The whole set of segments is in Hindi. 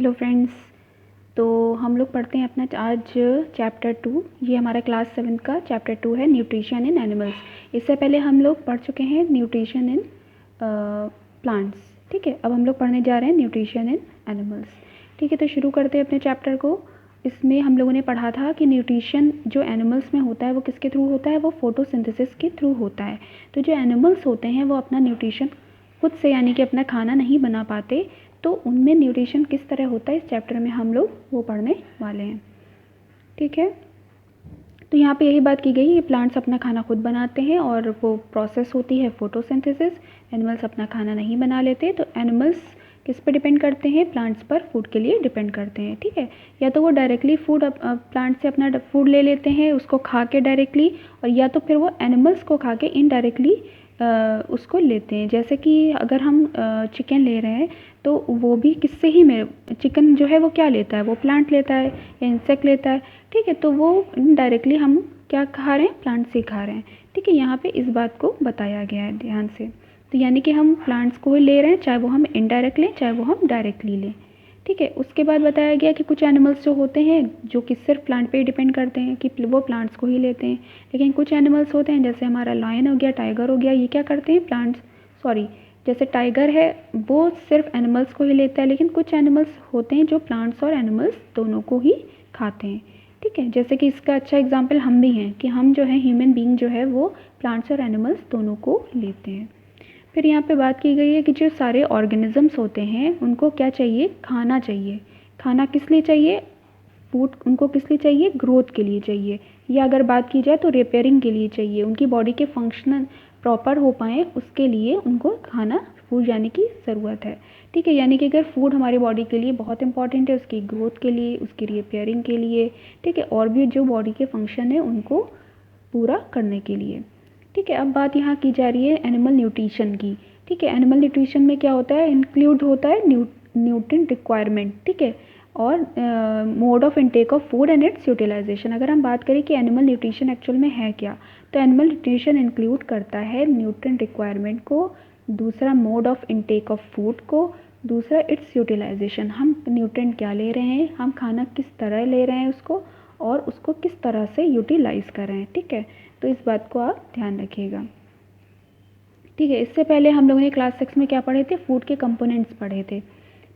Hello friends. तो हम लोग पढ़ते हैं अपना आज चैप्टर 2। ये हमारा क्लास 7 का चैप्टर 2 है, न्यूट्रिशन इन एनिमल्स। इससे पहले हम लोग पढ़ चुके हैं न्यूट्रिशन इन प्लांट्स। ठीक है, अब हम लोग पढ़ने जा रहे हैं न्यूट्रिशन इन एनिमल्स। ठीक है, तो शुरू करते हैं अपने चैप्टर को। इसमें हम लोगों ने पढ़ा था कि न्यूट्रिशन जो एनिमल्स में होता है वो किसके थ्रू होता है, वो फोटोसिंथेसिस के थ्रू होता है। तो जो एनिमल्स होते हैं वो अपना न्यूट्रिशन खुद से यानी कि अपना खाना नहीं बना पाते, तो उनमें न्यूट्रिशन किस तरह होता है इस चैप्टर में हम लोग वो पढ़ने वाले हैं। ठीक है, तो यहाँ पे यही बात की गई कि प्लांट्स अपना खाना खुद बनाते हैं और वो प्रोसेस होती है फोटोसिंथेसिस। एनिमल्स अपना खाना नहीं बना लेते, तो एनिमल्स किस पर डिपेंड करते हैं, प्लांट्स पर फूड के लिए डिपेंड करते हैं। ठीक है, या तो वो डायरेक्टली फूड प्लांट से अपना फूड ले लेते हैं उसको खा के डायरेक्टली, और या तो फिर वो एनिमल्स को खा के इनडायरेक्टली उसको लेते हैं। जैसे कि अगर हम चिकन ले रहे हैं तो वो भी किससे ही चिकन जो है वो क्या लेता है, वो प्लांट लेता है या इंसेक्ट लेता है। ठीक है, तो वो डायरेक्टली हम क्या खा रहे हैं, प्लांट से खा रहे हैं। ठीक है, यहाँ पे इस बात को बताया गया है ध्यान से। तो यानी कि हम प्लांट्स को ही ले रहे हैं, चाहे वो हम इनडायरेक्ट लें चाहे वो हम डायरेक्टली लें। ठीक है, उसके बाद बताया गया कि कुछ एनिमल्स जो होते हैं जो कि सिर्फ प्लांट पे ही डिपेंड करते हैं कि वो प्लांट्स को ही लेते हैं, लेकिन कुछ एनिमल्स होते हैं जैसे हमारा लायन हो गया, टाइगर हो गया, ये क्या करते हैं, जैसे टाइगर है वो सिर्फ एनिमल्स को ही लेता है, लेकिन कुछ एनिमल्स होते हैं जो प्लांट्स और एनिमल्स दोनों को ही खाते हैं। ठीक है, जैसे कि इसका अच्छा एग्जाम्पल हम भी हैं कि हम जो है ह्यूमन बीइंग जो है वो प्लांट्स और एनिमल्स दोनों को लेते हैं। फिर यहाँ पे बात की गई है कि जो सारे ऑर्गेनिजम्स होते हैं उनको क्या चाहिए, खाना चाहिए। खाना किस लिए चाहिए, फूड उनको किस लिए चाहिए, ग्रोथ के लिए चाहिए, या अगर बात की जाए तो रिपेयरिंग के लिए चाहिए, उनकी बॉडी के फंक्शनल प्रॉपर हो पाएँ उसके लिए उनको खाना फूड यानी कि ज़रूरत है। ठीक है, यानी कि अगर फूड हमारी बॉडी के लिए बहुत इंपॉर्टेंट है, उसकी ग्रोथ के लिए, उसकी रिपेयरिंग के लिए, ठीक है, और भी जो बॉडी के फंक्शन है उनको पूरा करने के लिए। ठीक है, अब बात यहाँ की जा रही है एनिमल न्यूट्रिशन की। ठीक है, एनिमल न्यूट्रिशन में क्या होता है, इंक्लूड होता है न्यूट्रिएंट रिक्वायरमेंट। ठीक है, और mode of intake of food and its utilisation. अगर हम बात करें कि एनिमल न्यूट्रिशन एक्चुअल में है क्या, तो एनिमल न्यूट्रिशन इंक्लूड करता है न्यूट्रिएंट रिक्वायरमेंट को, दूसरा mode of intake of food को, दूसरा इट्स यूटिलाइजेशन, हम न्यूट्रिएंट क्या ले रहे हैं, हम खाना किस तरह ले रहे हैं उसको, और उसको किस तरह से यूटिलाइज कर रहे हैं। ठीक है, तो इस बात को आप ध्यान रखिएगा। ठीक है, इससे पहले हम लोगों ने क्लास 6 में क्या पढ़े थे, फूड के कंपोनेंट्स पढ़े थे।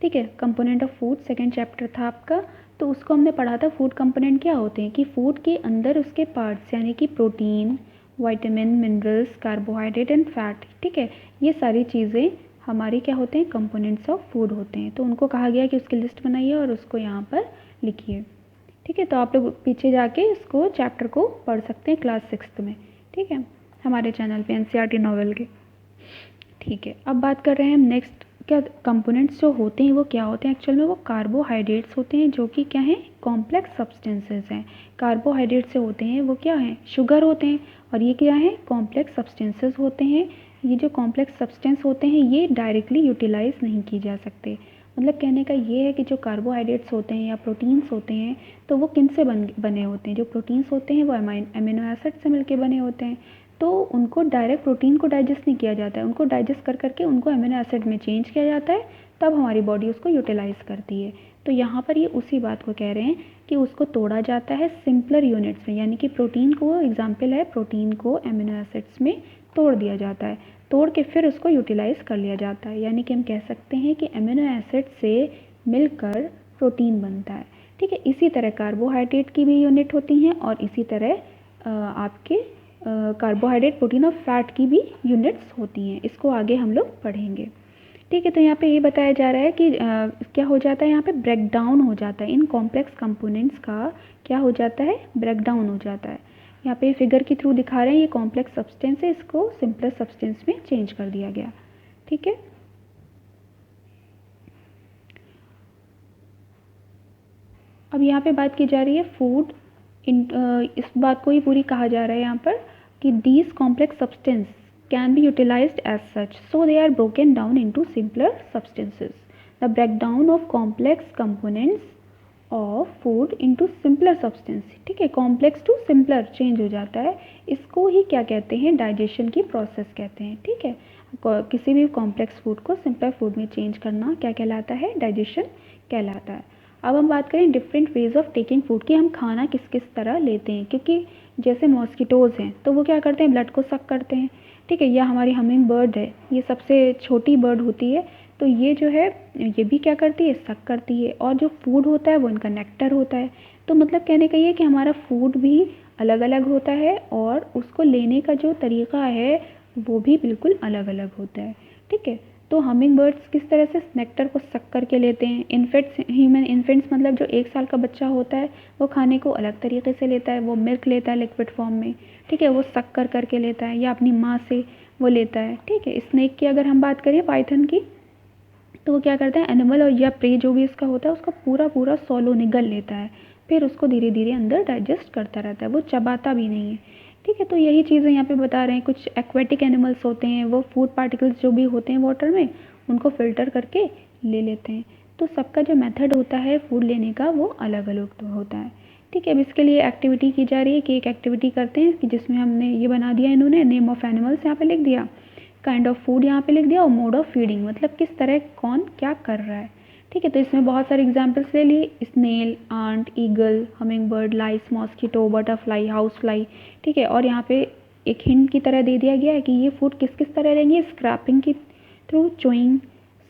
ठीक है, component of food second chapter था आपका, तो उसको हमने पढ़ा था फूड कंपोनेंट क्या होते हैं, कि फूड के अंदर उसके पार्ट्स यानी कि protein, vitamin, minerals, carbohydrate and fat. ठीक है, ये सारी चीज़ें हमारी क्या होते हैं, कंपोनेंट्स ऑफ फूड होते हैं। तो उनको कहा गया कि उसकी लिस्ट बनाइए और उसको यहाँ पर लिखिए। ठीक है, तो आप लोग पीछे जाके इसको चैप्टर को पढ़ सकते हैं क्लास 6 में। ठीक है, हमारे चैनल पे एनसीईआरटी नॉवेल के। ठीक है, अब बात कर रहे हैं हम नेक्स्ट, क्या कंपोनेंट्स जो होते हैं वो क्या होते हैं, एक्चुअल में वो कार्बोहाइड्रेट्स होते हैं जो कि क्या हैं, कॉम्प्लेक्स सब्सटेंसेस हैं। कार्बोहाइड्रेट से होते हैं वो क्या हैं, शुगर होते हैं, और ये क्या है, कॉम्प्लेक्स सब्सटेंसेस होते हैं। ये जो कॉम्प्लेक्स सब्सटेंस होते हैं ये डायरेक्टली यूटिलाइज नहीं की जा सकते। मतलब कहने का ये है कि जो कार्बोहाइड्रेट्स होते हैं या प्रोटीन्स होते हैं तो वो किन से बने होते हैं, जो प्रोटीन्स होते हैं वो अमीनो एसिड से मिलके बने होते हैं। तो उनको डायरेक्ट प्रोटीन को डाइजेस्ट नहीं किया जाता है, उनको डाइजेस्ट कर करके उनको अमीनो एसिड में चेंज किया जाता है, तब हमारी बॉडी उसको यूटिलाइज करती है। तो यहाँ पर ये उसी बात को कह रहे हैं कि उसको तोड़ा जाता है सिंपलर यूनिट्स में, यानी कि प्रोटीन को, एग्जाम्पल है, प्रोटीन को अमीनो एसिड्स में तोड़ दिया जाता है, तोड़ के फिर उसको यूटिलाइज कर लिया जाता है। यानी कि हम कह सकते हैं कि अमीनो एसिड से मिलकर प्रोटीन बनता है। ठीक है, इसी तरह कार्बोहाइड्रेट की भी यूनिट होती हैं, और इसी तरह आपके कार्बोहाइड्रेट, प्रोटीन और फैट की भी यूनिट्स होती हैं। इसको आगे हम लोग पढ़ेंगे। ठीक है, तो यहाँ पे ये बताया जा रहा है कि क्या हो जाता है, यहाँ पे ब्रेक डाउन हो जाता है, इन कॉम्प्लेक्स कंपोनेंट्स का क्या हो जाता है, ब्रेक डाउन हो जाता है। यहाँ पे फिगर के थ्रू दिखा रहे हैं, ये कॉम्प्लेक्स सब्सटेंस है, इसको सिंपलर सब्सटेंस में चेंज कर दिया गया। ठीक है, अब यहाँ पे बात की जा रही है फूड, इस बात को ही पूरी कहा जा रहा है यहाँ पर कि these complex substances can be utilized as such, so they are broken down into simpler substances. The breakdown of complex components of food into simpler substance, ठीक है, complex to simpler चेंज हो जाता है, इसको ही क्या कहते हैं, डाइजेशन की प्रोसेस कहते हैं। ठीक है, किसी भी कॉम्प्लेक्स फूड को सिंपल फूड में चेंज करना क्या कहलाता है, डाइजेशन कहलाता है। अब हम बात करें different ways of taking food कि हम खाना किस किस तरह लेते हैं, क्योंकि जैसे मॉस्किटोज़ हैं तो वो क्या करते हैं, ब्लड को सक करते हैं, ठीक है। या हमारी हमिंग बर्ड है, ये सबसे छोटी बर्ड होती है, तो ये जो है ये भी क्या करती है, सक करती है। और जो फूड होता है वो इनका नेक्टर होता है। तो मतलब कहने का ये कि हमारा फूड भी अलग अलग होता है और उसको लेने का जो तरीक़ा है वो भी बिल्कुल अलग अलग होता है, ठीक है। तो हमिंग बर्ड्स किस तरह से नेक्टर को सक करके लेते हैं। ह्यूमन इन्फेंट्स मतलब जो 1 साल का बच्चा होता है वो खाने को अलग तरीके से लेता है, वो मिल्क लेता है लिक्विड फॉर्म में, ठीक है, वो सक कर करके लेता है या अपनी माँ से वो लेता है, ठीक है। स्नेक की अगर हम बात करें, पाइथन की, तो वो क्या करता है, एनिमल और या प्रे जो भी इसका होता है उसका पूरा पूरा सॉलो निगल लेता है, फिर उसको धीरे धीरे अंदर डाइजेस्ट करता रहता है, वो चबाता भी नहीं है, ठीक है। तो यही चीज़ें यहाँ पे बता रहे हैं। कुछ एक्वेटिक एनिमल्स होते हैं, वो फूड पार्टिकल्स जो भी होते हैं वाटर में उनको फ़िल्टर करके ले लेते हैं। तो सबका जो मेथड होता है फूड लेने का वो अलग अलग तो होता है, ठीक है। अब इसके लिए एक्टिविटी की जा रही है कि एक एक्टिविटी करते हैं कि जिसमें हमने ये बना दिया, इन्होंने नेम ऑफ एनिमल्स यहाँ पे लिख दिया, काइंड ऑफ फूड यहाँ पे लिख दिया और मोड ऑफ फीडिंग मतलब किस तरह कौन क्या कर रहा है, ठीक है। तो इसमें बहुत सारे एग्जांपल्स ले लिए, snail, ant, eagle, hummingbird, lice, mosquito, butterfly, housefly, ठीक है। और यहाँ पे एक हिंट की तरह दे दिया गया है कि ये फूड किस किस तरह लेंगे, स्क्रैपिंग के through, chewing,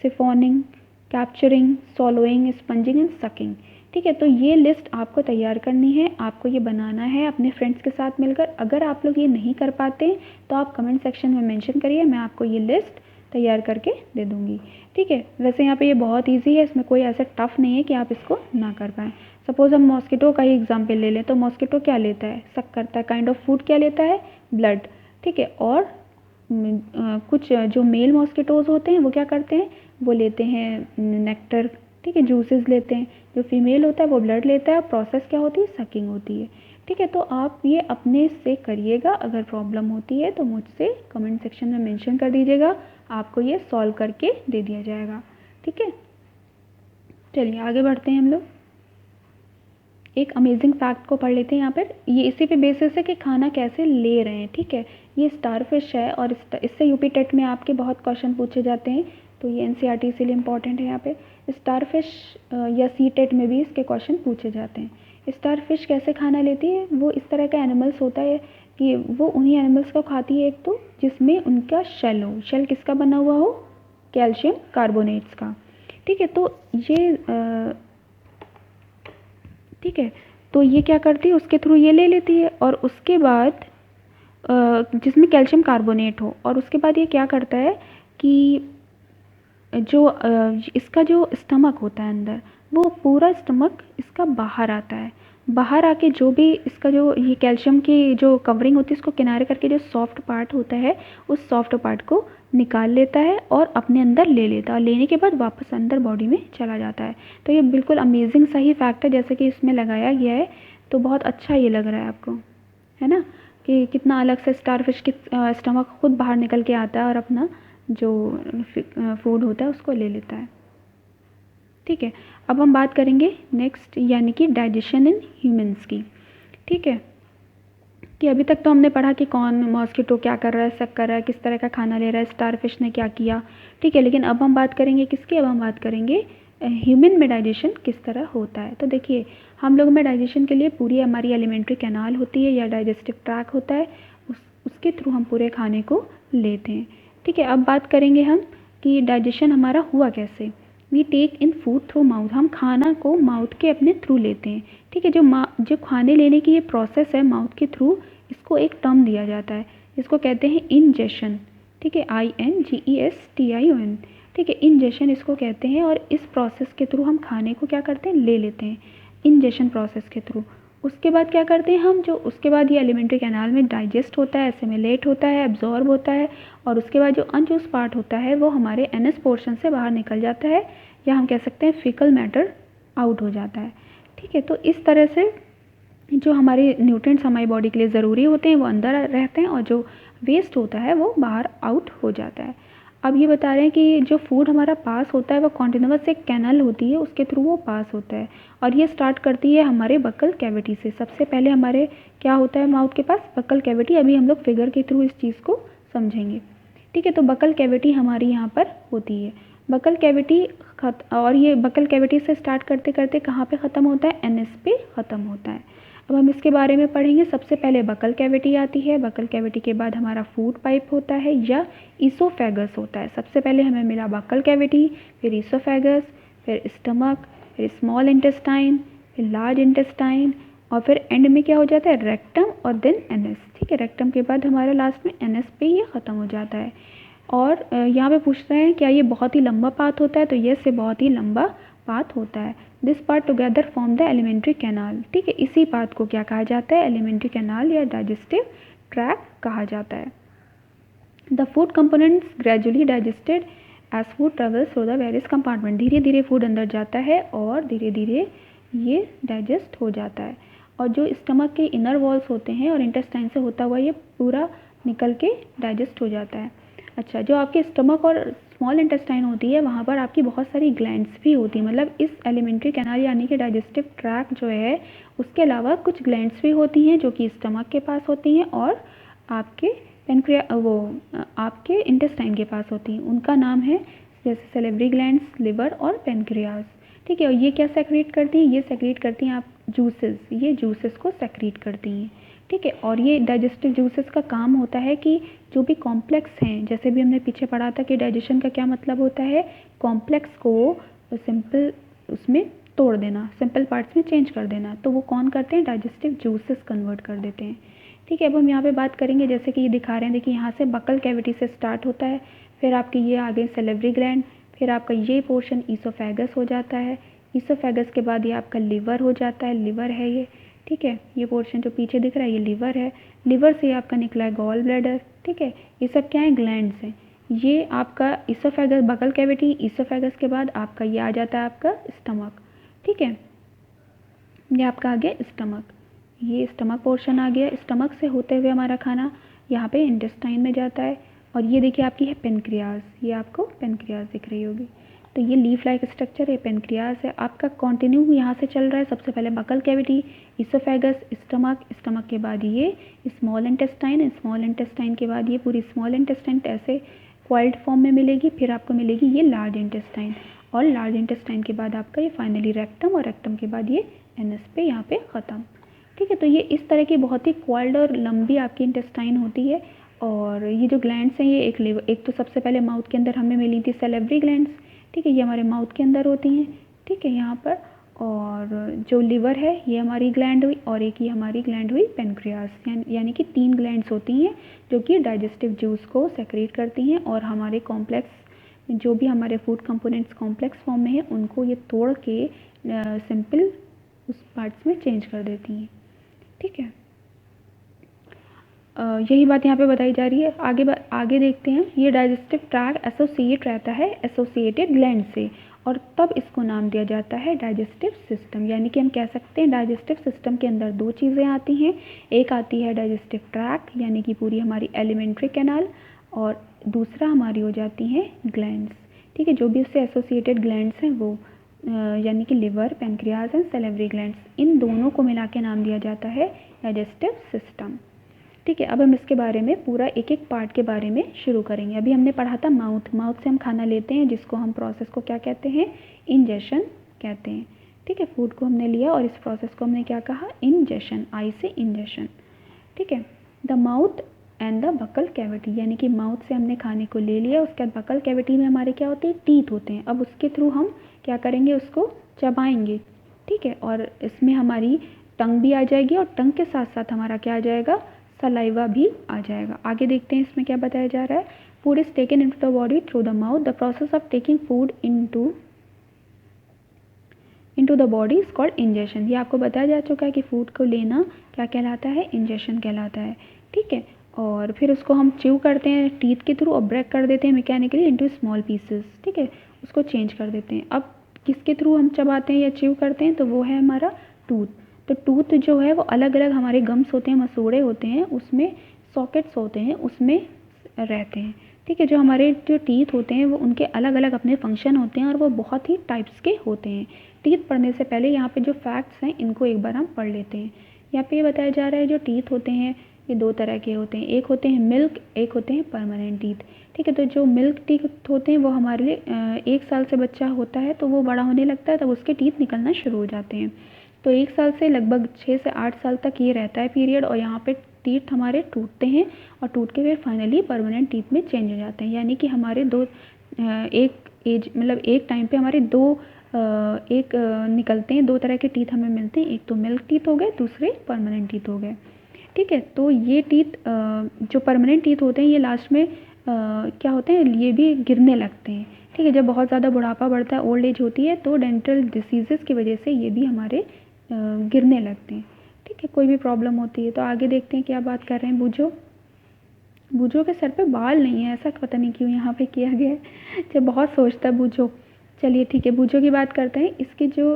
siphoning, capturing, swallowing, sponging and sucking, ठीक है। तो ये लिस्ट आपको तैयार करनी है, आपको ये बनाना है अपने फ्रेंड्स के साथ मिलकर। अगर आप लोग ये नहीं कर पाते तो आप कमेंट सेक्शन में मेंशन करिए, मैं आपको ये लिस्ट तैयार करके दे दूँगी, ठीक है। वैसे यहाँ पे ये बहुत इजी है, इसमें कोई ऐसा टफ नहीं है कि आप इसको ना कर पाएँ। सपोज़ हम मॉस्किटो का ही एग्जाम्पल ले लें, तो मॉस्किटो क्या लेता है, सक करता है, काइंड ऑफ फूड क्या लेता है, ब्लड, ठीक है। और कुछ जो मेल मॉस्किटोज़ होते हैं वो क्या करते हैं, वो लेते हैं नेक्टर, ठीक है, जूसेस लेते हैं। जो फीमेल होता है वो ब्लड लेता है और प्रोसेस क्या होती है, सकिंग होती है, ठीक है। तो आप ये अपने से करिएगा, अगर प्रॉब्लम होती है तो मुझसे कमेंट सेक्शन में मेंशन कर दीजिएगा, आपको ये सॉल्व करके दे दिया जाएगा, ठीक है। चलिए आगे बढ़ते हैं हम लोग। एक अमेजिंग फैक्ट को पढ़ लेते हैं यहाँ पर, ये इसी पे बेसिस है कि खाना कैसे ले रहे हैं, ठीक है। ये स्टारफिश है और इससे यूपी टेट में आपके बहुत क्वेश्चन पूछे जाते हैं, तो ये एनसीईआरटी इसीलिए इम्पॉर्टेंट है यहाँ पे। स्टारफिश या सी टेट में भी इसके क्वेश्चन पूछे जाते हैं। स्टारफिश कैसे खाना लेती है, वो इस तरह का एनिमल्स होता है कि वो उन्हीं एनिमल्स को खाती है एक तो जिसमें उनका शेल हो, शेल किसका बना हुआ हो, कैल्शियम कार्बोनेट्स का, ठीक है। तो ये ठीक है, तो ये क्या करती है, उसके थ्रू ये ले लेती है और उसके बाद जिसमें कैल्शियम कार्बोनेट हो, और उसके बाद ये क्या करता है कि जो इसका जो स्टमक होता है अंदर, वो पूरा स्टमक इसका बाहर आता है, बाहर आके जो भी इसका जो ये कैल्शियम की जो कवरिंग होती है इसको किनारे करके जो सॉफ्ट पार्ट होता है उस सॉफ्ट पार्ट को निकाल लेता है और अपने अंदर ले लेता है, और लेने के बाद वापस अंदर बॉडी में चला जाता है। तो ये बिल्कुल अमेजिंग सही फैक्ट है जैसे कि इसमें लगाया गया है, तो बहुत अच्छा ये लग रहा है आपको, है ना, कि कितना अलग से स्टारफिश की स्टमक खुद बाहर निकल के आता है और अपना जो फूड होता है उसको ले लेता है, ठीक है। अब हम बात करेंगे नेक्स्ट यानी कि डाइजेशन इन ह्यूमंस की, ठीक है, कि अभी तक तो हमने पढ़ा कि कौन मॉस्किटो क्या कर रहा है, सक कर रहा है, किस तरह का खाना ले रहा है, स्टारफिश ने क्या किया, ठीक है। लेकिन अब हम बात करेंगे किसकी, अब हम बात करेंगे ह्यूमन में डाइजेशन किस तरह होता है। तो देखिए हम लोग में डाइजेशन के लिए पूरी हमारी एलिमेंट्री कैनाल होती है या डाइजेस्टिव ट्रैक होता है, उसके थ्रू हम पूरे खाने को लेते हैं, ठीक है। अब बात करेंगे हम कि डाइजेशन हमारा हुआ कैसे। We take in food through mouth, हम खाना को माउथ के अपने थ्रू लेते हैं, ठीक है। जो खाने लेने की ये प्रोसेस है माउथ के थ्रू, इसको एक टर्म दिया जाता है, इसको कहते हैं इंजेशन, ठीक है, INGESTION, ठीक है, इंजेशन इसको कहते हैं। और इस प्रोसेस के थ्रू हम खाने को क्या करते हैं, ले लेते हैं, इंजेशन प्रोसेस के थ्रू। उसके बाद क्या करते हैं हम, जो उसके बाद ये एलिमेंट्री कैनाल में डाइजेस्ट होता है, एसिमिलेट होता है, एब्जॉर्ब होता है, और उसके बाद जो अनजूस पार्ट होता है वो हमारे एनएस पोर्शन से बाहर निकल जाता है, या हम कह सकते हैं फीकल मैटर आउट हो जाता है, ठीक है। तो इस तरह से जो हमारे न्यूट्रिएंट्स हमारी बॉडी के लिए ज़रूरी होते हैं वो अंदर रहते हैं और जो वेस्ट होता है वो बाहर आउट हो जाता है। अब ये बता रहे हैं कि जो फूड हमारा पास होता है वो कॉन्टिन्यूअस एक कैनल होती है, उसके थ्रू वो पास होता है, और ये स्टार्ट करती है हमारे बक्कल कैविटी से। सबसे पहले हमारे क्या होता है माउथ के पास, बक्कल कैविटी। अभी हम लोग फिगर के थ्रू इस चीज़ को समझेंगे, ठीक है। तो बक्कल कैविटी हमारी यहाँ पर होती है, बकल कैविटी और ये बकल कैविटी से स्टार्ट करते करते कहाँ पे ख़त्म होता है, एनएस पे ख़त्म होता है। अब हम इसके बारे में पढ़ेंगे। सबसे पहले बकल कैविटी आती है। बकल कैविटी के बाद हमारा फूड पाइप होता है या ईसोफेगस होता है। सबसे पहले हमें मिला बकल कैविटी, फिर ईसोफेगस, फिर स्टमक, फिर स्मॉल इंटेस्टाइन, फिर लार्ज इंटेस्टाइन और फिर एंड में क्या हो जाता है, रेक्टम और देन एनएस। ठीक है, रेक्टम के बाद हमारा लास्ट में एनएस पे ये ख़त्म हो जाता है। और यहाँ पे पूछ रहे हैं क्या ये बहुत ही लंबा पाथ होता है, तो यस ये बहुत ही लंबा पाथ होता है। This part together form the alimentary canal. ठीक है, इसी पाथ को क्या कहा जाता है, एलिमेंट्री कैनाल या डाइजेस्टिव ट्रैक कहा जाता है। The food components gradually digested as food travels through the various compartment. धीरे धीरे फूड अंदर जाता है और धीरे धीरे ये डाइजेस्ट हो जाता है। और जो स्टमक के इनर वॉल्स होते हैं और इंटेस्टाइन से होता हुआ ये पूरा निकल के डाइजेस्ट हो जाता है। अच्छा, जो आपके स्टमक और स्मॉल इंटेस्टाइन होती है वहाँ पर आपकी बहुत सारी ग्लैंड्स भी होती हैं। मतलब इस एलिमेंट्री कैनाल यानी कि डाइजेस्टिव ट्रैक जो है उसके अलावा कुछ ग्लैंड्स भी होती हैं जो कि स्टमक के पास होती हैं और आपके आपके इंटेस्टाइन के पास होती हैं। उनका नाम है जैसे सेलेब्री ग्लैंड्स, लिवर और पेनक्रियाज। ठीक है, और ये क्या सेक्रेट करती हैं, ये सेक्रेट करती हैं आप जूसेस, ये जूसेस को सेक्रेट करती हैं। ठीक है, और ये डाइजेस्टिव जूसेस का काम होता है कि जो भी कॉम्प्लेक्स हैं, जैसे भी हमने पीछे पढ़ा था कि डाइजेशन का क्या मतलब होता है, कॉम्प्लेक्स को सिंपल उसमें तोड़ देना, सिंपल पार्ट्स में चेंज कर देना, तो वो कौन करते हैं, डाइजेस्टिव जूसेस कन्वर्ट कर देते हैं। ठीक है, अब हम यहाँ पे बात करेंगे जैसे कि ये दिखा रहे हैं, देखिए यहाँ से बकल कैविटी से स्टार्ट होता है, फिर आपके ये आगे सेलेब्री ग्लैंड, फिर आपका ये पोर्शन ईसोफेगस हो जाता है। ईसोफेगस के बाद ये आपका लिवर हो जाता है, लिवर है ये। ठीक है, ये पोर्शन जो पीछे दिख रहा है ये लिवर है। लिवर से आपका निकला है गॉल ब्लैडर। ठीक है, ये सब क्या है, ग्लैंड्स हैं। ये आपका ईसोफेगस, बकल कैविटी, ईसोफेगस के बाद आपका ये आ जाता है आपका स्टमक। ठीक है, ये आपका आ गया स्टमक, ये स्टमक पोर्शन आ गया। स्टमक से होते हुए हमारा खाना यहाँ पे इंटेस्टाइन में जाता है। और ये देखिए आपकी है पेनक्रियाज, ये आपको पेनक्रियाज दिख रही होगी। तो ये लीफ लाइक स्ट्रक्चर है, पेनक्रियाज है आपका। कंटिन्यू यहाँ से चल रहा है, सबसे पहले buccal cavity, oesophagus, stomach, stomach के बाद ये स्मॉल इंटेस्टाइन, स्मॉल इंटेस्टाइन के बाद ये पूरी स्मॉल इंटेस्टाइन ऐसे क्वाइल्ड फॉर्म में मिलेगी, फिर आपको मिलेगी ये लार्ज इंटेस्टाइन, और लार्ज इंटेस्टाइन के बाद आपका ये फाइनली रेक्टम, और रेक्टम के बाद ये एनएस पे यहाँ पे ख़त्म। ठीक है, तो ये इस तरह की बहुत ही क्वाइल्ड और लंबी आपकी इंटेस्टाइन होती है। और ये जो ग्लैंड्स हैं ये एक तो सबसे पहले माउथ के अंदर हमें मिली थी सेलेब्री ग्लैंड्स। ठीक है, ये हमारे माउथ के अंदर होती हैं। ठीक है, यहाँ पर। और जो लिवर है ये हमारी ग्लैंड हुई, और एक ही हमारी ग्लैंड हुई पेनक्रियास, यानी कि 3 ग्लैंड्स होती हैं जो कि डाइजेस्टिव जूस को सेक्रेट करती हैं और हमारे कॉम्प्लेक्स जो भी हमारे फूड कंपोनेंट्स कॉम्प्लेक्स फॉर्म में है उनको ये तोड़ के सिंपल उस पार्ट्स में चेंज कर देती हैं। ठीक है, यही बात यहाँ पे बताई जा रही है। आगे देखते हैं। ये डाइजेस्टिव ट्रैक एसोसिएट रहता है एसोसिएटेड ग्लैंड से, और तब इसको नाम दिया जाता है डाइजेस्टिव सिस्टम। यानी कि हम कह सकते हैं डाइजेस्टिव सिस्टम के अंदर 2 चीज़ें आती हैं। एक आती है डाइजेस्टिव ट्रैक यानी कि पूरी हमारी एलिमेंट्री कैनाल, और दूसरा हमारी हो जाती हैं ग्लैंड्स। ठीक है, जो भी उससे एसोसिएटेड ग्लैंड्स हैं वो यानी कि लिवर, पेनक्रियाज एंड सेलेब्री ग्लैंड्स, इन दोनों को मिला के नाम दिया जाता है डाइजेस्टिव सिस्टम। ठीक है, अब हम इसके बारे में पूरा एक एक पार्ट के बारे में शुरू करेंगे। अभी हमने पढ़ा था माउथ, माउथ से हम खाना लेते हैं जिसको हम प्रोसेस को क्या कहते हैं, इंजेशन कहते हैं। ठीक है, फूड को हमने लिया और इस प्रोसेस को हमने क्या कहा, इंजेशन, आई से इंजेशन। ठीक है, the mouth and the buccal cavity, यानी कि माउथ से हमने खाने को ले लिया, उसके बाद बकल कैविटी में हमारे क्या होते हैं, टीथ होते हैं। अब उसके थ्रू हम क्या करेंगे, उसको चबाएंगे। ठीक है, और इसमें हमारी टंग भी आ जाएगी, और टंग के साथ साथ हमारा क्या आ जाएगा, सलाइवा भी आ जाएगा। आगे देखते हैं इसमें क्या बताया जा रहा है। Food is taken into the body through the mouth. The process of taking food into the body is called ingestion. ये आपको बताया जा चुका है कि फूड को लेना क्या कहलाता है, इंजेशन कहलाता है। ठीक है, और फिर उसको हम च्यू करते हैं टीथ के थ्रू और ब्रेक कर देते हैं मैकेनिकली इनटू स्मॉल पीसेस। ठीक है, उसको चेंज कर देते हैं। अब किसके थ्रू हम चबाते हैं या च्यू करते हैं, तो वो है हमारा टूथ। तो टूथ जो है वो अलग अलग हमारे गम्स होते हैं, मसूड़े होते हैं, उसमें सॉकेट्स होते हैं, उसमें रहते हैं। ठीक है, जो हमारे जो टीथ होते हैं वो उनके अलग अलग अपने फंक्शन होते हैं और वो बहुत ही टाइप्स के होते हैं। टीथ पढ़ने से पहले यहाँ पे जो फैक्ट्स हैं इनको एक बार हम पढ़ लेते हैं। यहाँ पे ये बताया जा रहा है जो टीथ होते हैं ये दो तरह के होते हैं, एक होते हैं मिल्क, एक होते हैं परमानेंट टीथ। ठीक है, तो जो मिल्क टीथ होते हैं वो हमारे लिए 1 साल से बच्चा होता है तो वो बड़ा होने लगता है तब उसके टीथ निकलना शुरू हो जाते हैं। तो 1 साल से लगभग 6 से 8 साल तक ये रहता है पीरियड, और यहाँ पे टीथ हमारे टूटते हैं और टूट के फिर फाइनली परमानेंट टीथ में चेंज हो जाते हैं। यानी कि हमारे दो एक एज मतलब एक टाइम पे हमारे दो निकलते हैं, दो तरह के टीथ हमें मिलते हैं, एक तो मिल्क टीथ हो गए, दूसरे परमानेंट टीथ हो गए। ठीक है, तो ये टीथ जो परमानेंट टीथ होते हैं ये लास्ट में क्या होते हैं, ये भी गिरने लगते हैं। ठीक है, जब बहुत ज़्यादा बुढ़ापा बढ़ता है, ओल्ड एज होती है, तो डेंटल डिसीज़ेज़ की वजह से ये भी हमारे गिरने लगते हैं। ठीक है, कोई भी प्रॉब्लम होती है। तो आगे देखते हैं क्या बात कर रहे हैं। बूझो के सर पे बाल नहीं है, ऐसा पता नहीं क्यों यहाँ पे किया गया है। जब बहुत सोचता है बूझो। चलिए ठीक है, बूझो की बात करते हैं। इसकी जो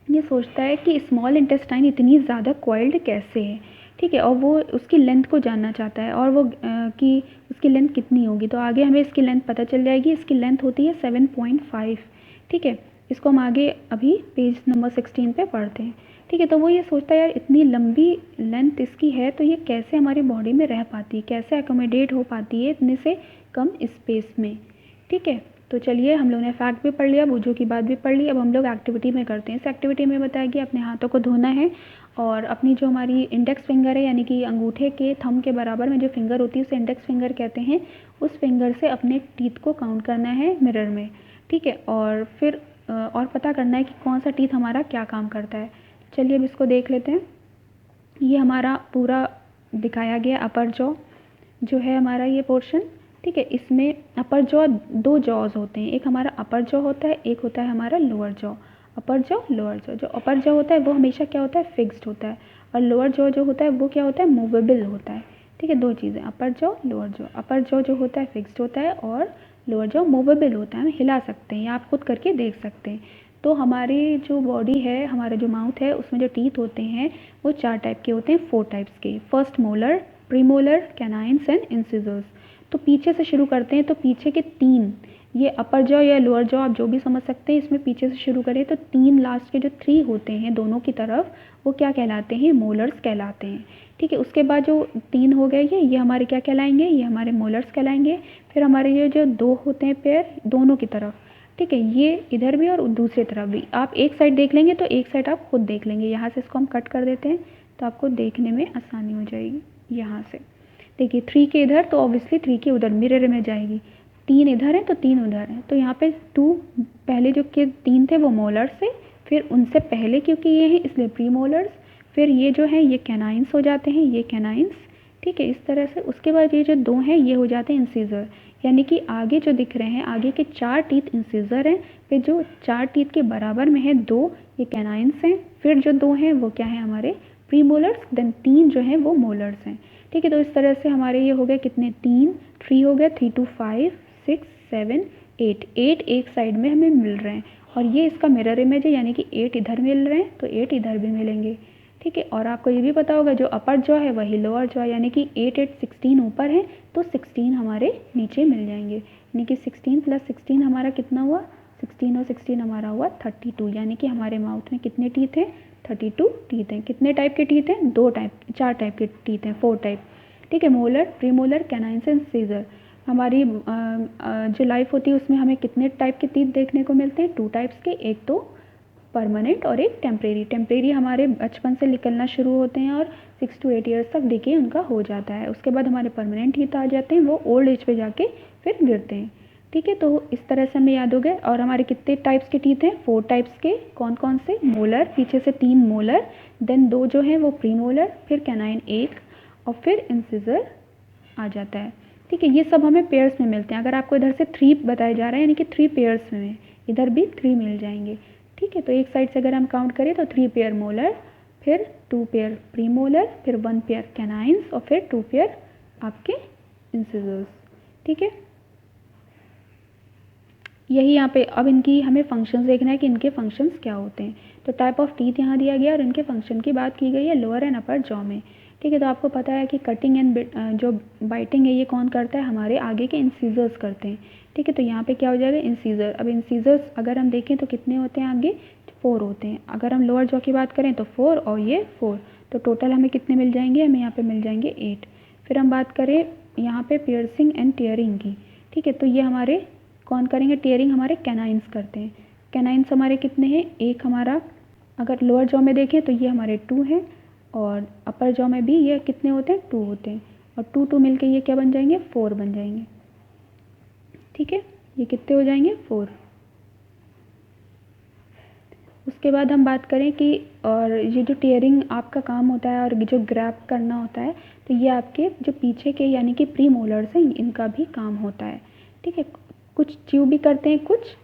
ये सोचता है कि स्मॉल इंटेस्टाइन इतनी ज़्यादा कॉइल्ड कैसे है। ठीक है, और वो उसकी लेंथ को जानना चाहता है, और वो कि उसकी लेंथ कितनी होगी। तो आगे हमें इसकी लेंथ पता चल जाएगी। इसकी लेंथ होती है 7.5। ठीक है, इसको हम आगे अभी पेज नंबर 16 पे पढ़ते हैं। ठीक है, तो वो ये सोचता है यार इतनी लंबी लेंथ इसकी है तो ये कैसे हमारी बॉडी में रह पाती है, कैसे एकोमोडेट हो पाती है इतने से कम स्पेस में। ठीक है, तो चलिए हम लोग ने फैक्ट भी पढ़ लिया, बूझो की बात भी पढ़ ली। अब हम लोग एक्टिविटी में करते हैं। इस एक्टिविटी में बताया कि अपने हाथों को धोना है और अपनी जो हमारी इंडेक्स फिंगर है, यानी कि अंगूठे के थंब के बराबर में जो फिंगर होती है उसे इंडेक्स फिंगर कहते हैं, उस फिंगर से अपने टीथ को काउंट करना है मिरर में। ठीक है, और फिर और पता करना है कि कौन सा टीथ हमारा क्या काम करता है। चलिए अब इसको देख लेते हैं। ये हमारा पूरा दिखाया गया अपर जॉ जो है हमारा ये पोर्शन। ठीक है, इसमें अपर जॉ दो जॉज होते हैं, एक हमारा अपर जॉ होता है, एक होता है हमारा लोअर जॉ। अपर जॉ, लोअर जॉ। जो अपर जॉ होता है वो हमेशा क्या होता है, फिक्स्ड होता है, और लोअर जॉ जो होता है वो क्या होता है, मूवेबल होता है। ठीक है, दो चीज़ें, अपर जॉ, लोअर जॉ। अपर जॉ जो होता है फिक्स्ड होता है और लोअर जॉ मूवेबल होता है, हम हिला सकते हैं, या आप खुद करके देख सकते हैं। तो हमारी जो बॉडी है, हमारा जो माउथ है, उसमें जो टीथ होते हैं वो 4 टाइप के होते हैं, 4 टाइप्स के। First molar, premolar, canines and incisors. तो पीछे से शुरू करते हैं। तो पीछे के 3, ये अपर जॉ या लोअर जॉ आप जो भी समझ सकते हैं, इसमें पीछे से शुरू करें तो 3 लास्ट के जो 3 होते हैं दोनों की तरफ, वो क्या कहलाते हैं, मोलर्स कहलाते हैं। ठीक है, उसके बाद जो 3 हो गए ये हमारे क्या कहलाएंगे, ये हमारे मोलर्स कहलाएंगे। फिर हमारे ये जो 2 होते हैं पेयर दोनों की तरफ, ठीक है, ये इधर भी और दूसरी तरफ भी। आप एक साइड देख लेंगे तो एक साइड आप खुद देख लेंगे। यहाँ से इसको हम कट कर देते हैं तो आपको देखने में आसानी हो जाएगी। यहाँ से देखिए 3 के इधर तो ऑब्वियसली 3 के उधर मिरर में जाएगी, 3 इधर है तो 3 उधर है। तो यहाँ पे 2 पहले जो के 3 थे वो मोलर्स से, फिर उनसे पहले क्योंकि ये हैं इसलिए प्री मोलर्स, फिर ये जो है ये कैनाइन्स हो जाते हैं, ये कैनाइन्स। ठीक है, इस तरह से। उसके बाद ये जो 2 हैं ये हो जाते हैं इंसीजर, यानी कि आगे जो दिख रहे हैं आगे के 4 टीथ इंसीजर हैं, फिर जो 4 टीथ के बराबर में है 2 ये कैनाइन्स हैं, फिर जो 2 हैं वो क्या है हमारे प्री मोलर्स, देन 3 जो हैं वो मोलर्स हैं। ठीक है, तो इस तरह से हमारे ये हो गए कितने, 3 हो गए, 3 2 5 6 7 8 एक साइड में हमें मिल रहे हैं, और ये इसका मिरर इमेज है, यानी कि 8 इधर मिल रहे हैं तो 8 इधर भी मिलेंगे। ठीक है, और आपको ये भी पता होगा जो अपर जॉ है वही लोअर जॉ, यानी कि 8 8 16 ऊपर है तो 16 हमारे नीचे मिल जाएंगे, यानी कि 16 + 16 हमारा कितना हुआ, 16 और 16 हमारा हुआ 32। यानी कि हमारे माउथ में कितने टीथ हैं, 32 टीथ हैं। कितने टाइप के टीथ हैं, 4 टाइप के टीथ हैं, 4 टाइप। ठीक है, molar, premolar, canines and seizure. हमारी जो लाइफ होती है उसमें हमें कितने टाइप के टीथ देखने को मिलते हैं, 2 टाइप्स के, एक तो परमानेंट और एक टेम्परेरी। टेम्परेरी हमारे बचपन से निकलना शुरू होते हैं और 6 to 8 ईयर्स तक डिके उनका हो जाता है। उसके बाद हमारे परमानेंट टीथ आ जाते हैं, वो ओल्ड एज पे जाके फिर गिरते हैं। ठीक है, तो इस तरह से हमें याद हो गए। और हमारे कितने टाइप्स के टीथ हैं, 4 टाइप्स के। कौन कौन से, मोलर, पीछे से 3 मोलर, देन 2 जो हैं वो प्री मोलर, फिर कैनाइन 1, और फिर इंसिजर आ जाता है। ठीक है, ये सब हमें पेयर्स में मिलते हैं। अगर आपको इधर से 3 बताए जा रहे हैं यानी कि 3 पेयर्स में, इधर भी 3 मिल जाएंगे। ठीक है, तो एक साइड से अगर हम काउंट करें तो 3 पेयर मोलर, फिर 2 पेयर प्री मोलर, फिर 1 पेयर कैनाइन्स, और फिर 2 पेयर आपके इंसिजर्स। ठीक है, यही यहाँ पे अब इनकी हमें फंक्शंस देखना है कि इनके फंक्शंस क्या होते हैं। तो टाइप ऑफ टीथ यहाँ दिया गया और इनके फंक्शन की बात की गई है लोअर एंड अपर जॉ में। ठीक है, तो आपको पता है कि कटिंग एंड जो बाइटिंग है ये कौन करता है, हमारे आगे के इंसीजर्स करते हैं। ठीक है, तो यहाँ पे क्या हो जाएगा, इंसीजर। अब इंसीजर्स अगर हम देखें तो कितने होते हैं, आगे 4 होते हैं। अगर हम लोअर जॉ की बात करें तो 4 और ये 4, तो टोटल हमें कितने मिल जाएंगे, हमें यहाँ पे मिल जाएंगे 8। फिर हम बात करें यहाँ पे पियर्सिंग एंड टीयरिंग की, ठीक है, तो ये हमारे कौन करेंगे, टीयरिंग हमारे कैनाइंस करते हैं। कैनाइंस हमारे कितने हैं, एक हमारा अगर लोअर जॉ में देखें तो ये हमारे 2 हैं, और अपर जॉ में भी ये कितने होते हैं, 2 होते हैं, और 2 मिलके ये क्या बन जाएंगे, 4 बन जाएंगे, ठीक है, ये कितने हो जाएंगे, 4। उसके बाद हम बात करें कि और ये जो टीयरिंग आपका काम होता है और जो ग्रैब करना होता है, तो ये आपके जो पीछे के यानी कि प्री मोलर्स हैं इनका भी काम होता है, ठीक है। कुछ च्यू भी करते हैं, कुछ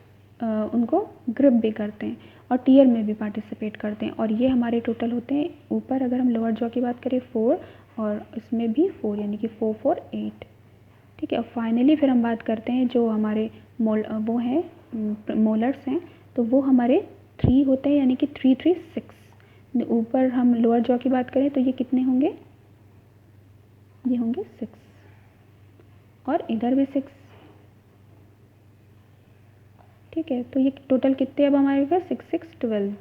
उनको ग्रिप भी करते हैं और टीयर में भी पार्टिसिपेट करते हैं, और ये हमारे टोटल होते हैं ऊपर अगर हम लोअर जॉ की बात करें 4, और इसमें भी 4 यानी कि 4 4 8, ठीक है। और फाइनली फिर हम बात करते हैं जो हमारे वो हैं मोलर्स हैं, तो वो हमारे 3 होते हैं यानी कि 3 3 6। ऊपर हम लोअर जॉ की बात करें तो ये कितने होंगे, ये होंगे 6, और इधर भी 6, ठीक है। तो ये टोटल कितने अब हमारे पास 6 6 12,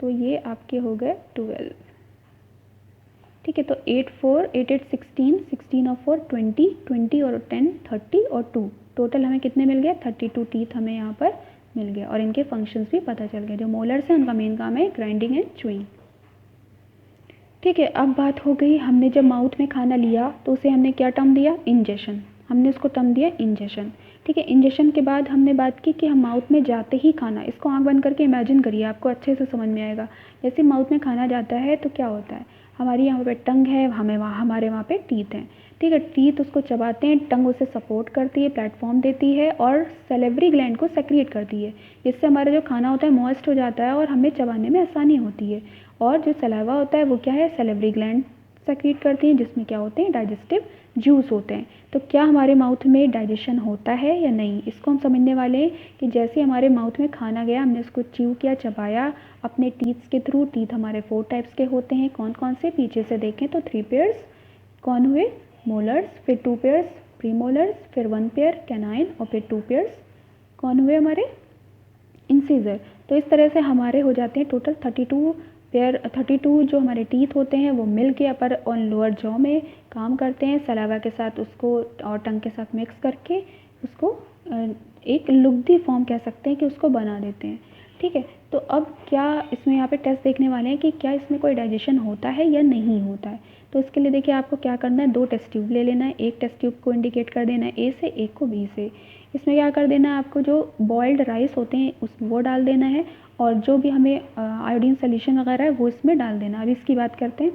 तो ये आपके हो गए 12, ठीक है। तो 8 4 8 8 16, 16 और 4 20, 20 और 10 30 और 2, टोटल हमें कितने मिल गए, 32 टीथ हमें यहाँ पर मिल गया, और इनके फंक्शंस भी पता चल गए। जो मोलर्स हैं उनका मेन काम है ग्राइंडिंग एंड च्यूइंग, ठीक है। अब बात हो गई, हमने जब माउथ में खाना लिया तो उसे हमने क्या टर्म दिया, इंजेशन, हमने उसको टर्म दिया इंजेशन, ठीक है। इंजेशन के बाद हमने बात की कि हम माउथ में जाते ही खाना, इसको आंख बंद करके इमेजिन करिए, आपको अच्छे से समझ में आएगा। जैसे माउथ में खाना जाता है तो क्या होता है, हमारी यहाँ पे टंग है, हमारे वहाँ पे टीथ हैं, ठीक है। टीथ उसको चबाते हैं, टंग उसे सपोर्ट करती है, प्लेटफॉर्म देती है, और सैलिवरी ग्लैंड को सेक्रिएट करती है, जिससे हमारा जो खाना होता है मॉइस्ट हो जाता है और हमें चबाने में आसानी होती है। और जो सलाइवा होता है वो क्या है, सैलिवरी ग्लैंड सेक्रेट करती हैं, जिसमें क्या होते हैं, डाइजेस्टिव जूस होते हैं। तो क्या हमारे माउथ में डाइजेशन होता है या नहीं, इसको हम समझने वाले हैं कि जैसे हमारे माउथ में खाना गया, हमने उसको च्यू किया, चबाया अपने टीथ्स के थ्रू। टीथ हमारे 4 टाइप्स के होते हैं, कौन कौन से, पीछे से देखें तो 3 पेयर्स कौन हुए, मोलर्स, फिर 2 पेयर्स प्रीमोलर्स, फिर 1 पेयर कैनाइन, और फिर 2 पेयर्स कौन हुए हमारे, इंसीजर। तो इस तरह से हमारे हो जाते हैं टोटल 32 जो हमारे टीथ होते हैं वो मिल के अपर और लोअर जॉ में काम करते हैं, सलावा के साथ उसको और टंग के साथ मिक्स करके उसको एक लुगदी फॉर्म कह सकते हैं कि उसको बना देते हैं, ठीक है। तो अब क्या इसमें यहाँ पे टेस्ट देखने वाले हैं कि क्या इसमें कोई डाइजेशन होता है या नहीं होता है। तो इसके लिए देखिए आपको क्या करना है, 2 टेस्ट ट्यूब ले लेना है, एक टेस्ट ट्यूब को इंडिकेट कर देना है ए से, एक को बी से। इसमें क्या कर देना है, आपको जो बॉइल्ड राइस होते हैं वो डाल देना है, और जो भी हमें आयोडीन सोल्यूशन वगैरह है वो इसमें डाल देना। अभी इसकी बात करते हैं।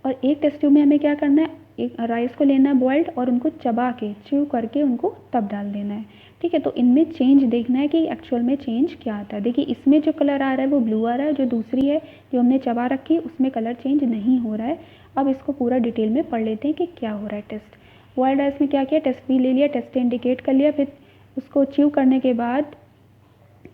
और एक टेस्ट ट्यूब में हमें क्या करना है, एक राइस को लेना है बॉइल्ड, और उनको चबा के च्यू करके उनको तब डाल देना है, ठीक है। तो इनमें चेंज देखना है कि एक्चुअल में चेंज क्या आता है। देखिए इसमें जो कलर आ रहा है वो ब्लू आ रहा है, जो दूसरी है जो हमने चबा रखी है उसमें कलर चेंज नहीं हो रहा है। अब इसको पूरा डिटेल में पढ़ लेते हैं कि क्या हो रहा है टेस्ट। बॉइल्ड राइस में क्या किया, टेस्ट भी ले लिया, टेस्ट इंडिकेट कर लिया, फिर उसको च्यू करने के बाद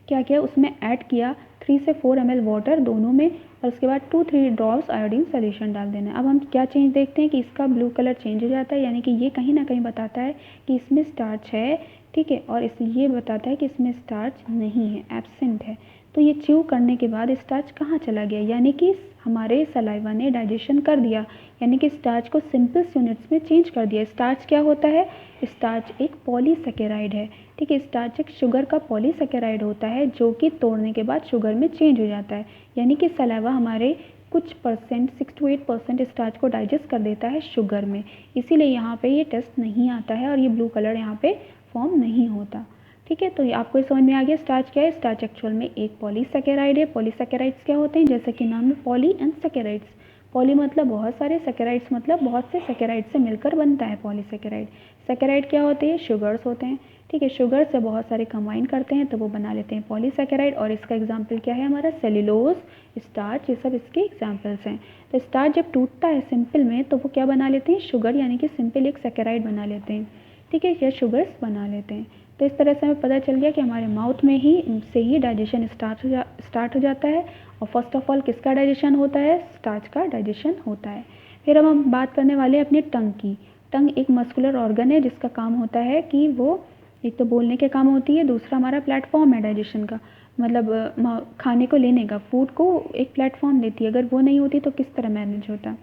क्या किया, उसमें ऐड किया 3 से 4 ml वाटर दोनों में, और उसके बाद 2-3 ड्रॉप्स आयोडीन सोल्यूशन डाल देना है। अब हम क्या चेंज देखते हैं कि इसका ब्लू कलर चेंज हो जाता है, यानी कि ये कहीं ना कहीं बताता है कि इसमें स्टार्च है, ठीक है। और ये बताता है कि इसमें स्टार्च नहीं है, एब्सेंट है। तो ये च्यू करने के बाद स्टार्च कहाँ चला गया, यानी कि हमारे सलाइवा ने डाइजेशन कर दिया, यानी कि स्टार्च को सिंपल्स यूनिट्स में चेंज कर दिया। स्टार्च क्या होता है, स्टार्च एक पॉलीसेकेराइड है, ठीक है। स्टार्च एक शुगर का पॉलीसेकेराइड होता है जो कि तोड़ने के बाद शुगर में चेंज हो जाता है, यानी कि सलाइवा हमारे कुछ परसेंट 6 to 8% स्टार्च को डाइजेस्ट कर देता है शुगर में, इसीलिए यहाँ पे ये टेस्ट नहीं आता है और ये ब्लू कलर यहाँ पे फॉर्म नहीं होता, ठीक है। तो ये आपको समझ में आ गया स्टार्च क्या है। स्टार्च एक्चुअल में एक पॉलीसेकेराइड है। पॉलीसेकेराइड्स क्या होते हैं, जैसे कि नाम में पॉली एंड सेकेराइड्स, पॉली मतलब बहुत सारे, सेकेराइड्स मतलब बहुत से सेकेराइड से मिलकर बनता है पॉलीसेकेराइड। सेकेराइड क्या होते हैं, शुगर्स होते हैं, ठीक है। शुगर से बहुत सारे कंबाइन करते हैं तो वो बना लेते हैं पॉलीसेकेराइड, और इसका एग्जाम्पल क्या है हमारा, सेल्यूलोज, स्टार्च, ये सब इसके एग्जाम्पल्स हैं। तो स्टार्च जब टूटता है सिंपल में तो वो क्या बना लेते हैं, शुगर, यानी कि सिंपल एक सेकेराइड बना लेते हैं, ठीक है, या शुगर्स बना लेते हैं। तो इस तरह से हमें पता चल गया कि हमारे माउथ में ही डाइजेशन स्टार्ट हो जाता है। और फर्स्ट ऑफ ऑल किसका डाइजेशन होता है, स्टार्च का डाइजेशन होता है। फिर अब हम बात करने वाले हैं अपने टंग की। टंग एक मस्कुलर ऑर्गन है जिसका काम होता है कि वो एक तो बोलने के काम होती है, दूसरा हमारा प्लेटफॉर्म है डाइजेशन का। मतलब खाने को लेने का, फूड को एक प्लेटफॉर्म देती है। अगर वो नहीं होती तो किस तरह मैनेज होता।